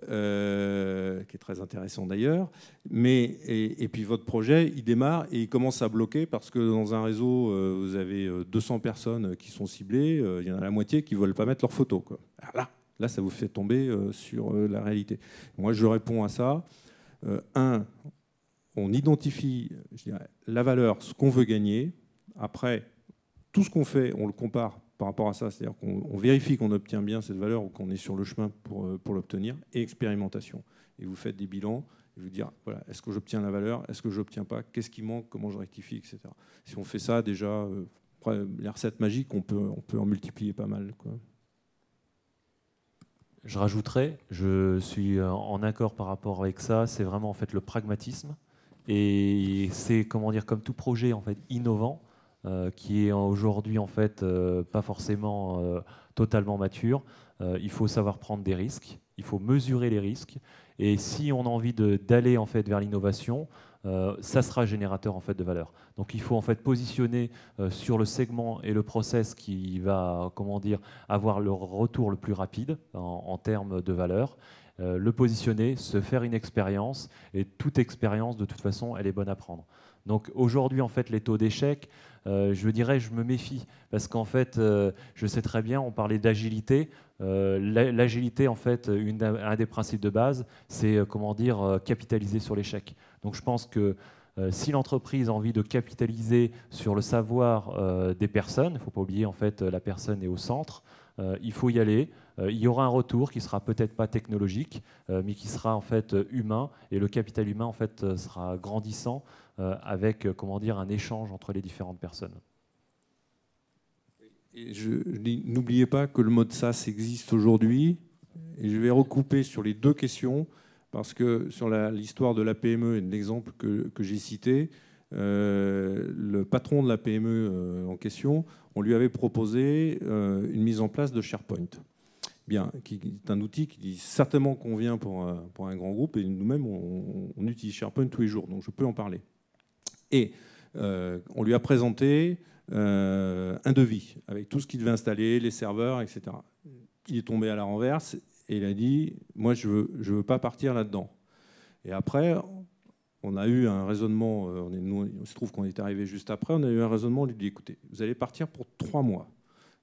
qui est très intéressant d'ailleurs. Et puis votre projet, il démarre et il commence à bloquer parce que dans un réseau, vous avez 200 personnes qui sont ciblées, il y en a la moitié qui ne veulent pas mettre leurs photos, quoi. Alors là, ça vous fait tomber sur la réalité. Moi, je réponds à ça. On identifie, je dirais, la valeur, ce qu'on veut gagner. Après, tout ce qu'on fait, on le compare par rapport à ça. C'est-à-dire qu'on vérifie qu'on obtient bien cette valeur ou qu'on est sur le chemin pour l'obtenir. Et expérimentation. Et vous faites des bilans et vous dire, voilà, est-ce que j'obtiens la valeur? Est-ce que je n'obtiens pas? Qu'est-ce qui manque? Comment je rectifie? Etc. Si on fait ça, déjà, après, les recettes magiques, on peut en multiplier pas mal, quoi. Je rajouterais, je suis en accord par rapport avec ça, c'est vraiment en fait le pragmatisme. Et c'est, comment dire, comme tout projet en fait innovant, qui est aujourd'hui en fait pas forcément totalement mature. Il faut savoir prendre des risques, il faut mesurer les risques. Et si on a envie d'aller en fait vers l'innovation, ça sera générateur en fait de valeur. Donc il faut en fait positionner sur le segment et le process qui va, comment dire, avoir le retour le plus rapide en termes de valeur. Le positionner, se faire une expérience, et toute expérience, de toute façon, elle est bonne à prendre. Donc aujourd'hui, en fait, les taux d'échec, je dirais, je me méfie, parce qu'en fait, je sais très bien, on parlait d'agilité. L'agilité, en fait, un des principes de base, c'est, comment dire, capitaliser sur l'échec. Donc je pense que Si l'entreprise a envie de capitaliser sur le savoir des personnes, il ne faut pas oublier en fait la personne est au centre, il faut y aller. Il y aura un retour qui sera peut-être pas technologique, mais qui sera en fait humain, et le capital humain en fait sera grandissant avec comment dire un échange entre les différentes personnes. N'oubliez pas que le mode SaaS existe aujourd'hui, et je vais recouper sur les deux questions, parce que sur l'histoire de la PME et de l'exemple que j'ai cité, le patron de la PME en question, on lui avait proposé une mise en place de SharePoint. Bien, qui est un outil qui certainement convient pour un grand groupe, et nous-mêmes, on utilise SharePoint tous les jours, donc je peux en parler. Et on lui a présenté un devis, avec tout ce qu'il devait installer, les serveurs, etc. Il est tombé à la renverse, et il a dit « moi, je veux pas partir là-dedans ». Et après, on a eu un raisonnement, il se trouve qu'on est arrivé juste après, on a eu un raisonnement, on lui dit « écoutez, vous allez partir pour 3 mois.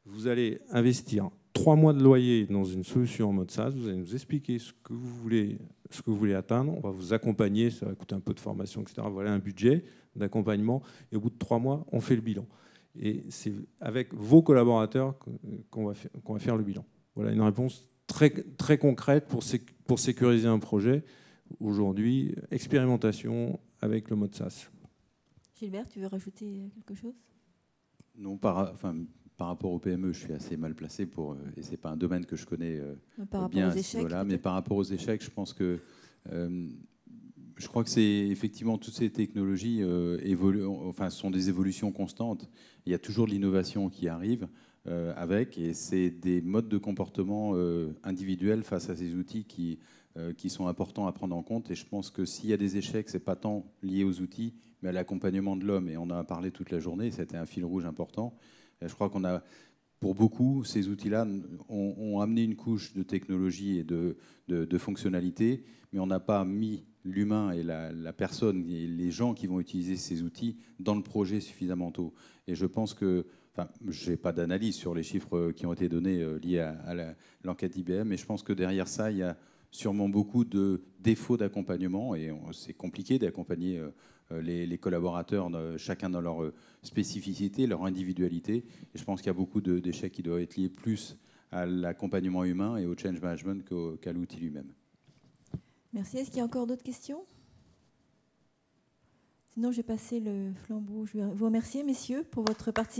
Vous allez investir 3 mois de loyer dans une solution en mode SaaS, vous allez nous expliquer ce que vous voulez atteindre, on va vous accompagner, ça va coûter un peu de formation, etc. Voilà un budget d'accompagnement, et au bout de 3 mois, on fait le bilan. Et c'est avec vos collaborateurs qu'on va faire le bilan. Voilà une réponse très, très concrète pour sécuriser un projet. Aujourd'hui, expérimentation avec le mode SaaS. Gilbert, tu veux rajouter quelque chose? Non, par rapport au PME, je suis assez mal placé et c'est pas un domaine que je connais bien à ce niveau-là. Mais par rapport aux échecs, je pense que je crois que c'est effectivement toutes ces technologies sont des évolutions constantes. Il y a toujours de l'innovation qui arrive avec, et c'est des modes de comportement individuels face à ces outils qui sont importants à prendre en compte. Et je pense que s'il y a des échecs, c'est pas tant lié aux outils, mais à l'accompagnement de l'homme. Et on en a parlé toute la journée. C'était un fil rouge important. Et je crois qu'on a, pour beaucoup, ces outils-là ont amené une couche de technologie et de fonctionnalité, mais on n'a pas mis l'humain et la personne et les gens qui vont utiliser ces outils dans le projet suffisamment tôt. Et je pense que, je n'ai pas d'analyse sur les chiffres qui ont été donnés liés à l'enquête IBM, mais je pense que derrière ça, il y a sûrement beaucoup de défauts d'accompagnement, et c'est compliqué d'accompagner les collaborateurs, chacun dans leur spécificité, leur individualité. Et je pense qu'il y a beaucoup d'échecs qui doivent être liés plus à l'accompagnement humain et au change management qu'à l'outil lui-même. Merci. Est-ce qu'il y a encore d'autres questions? Sinon, je vais passer le flambeau. Je vais vous remercier, messieurs, pour votre participation.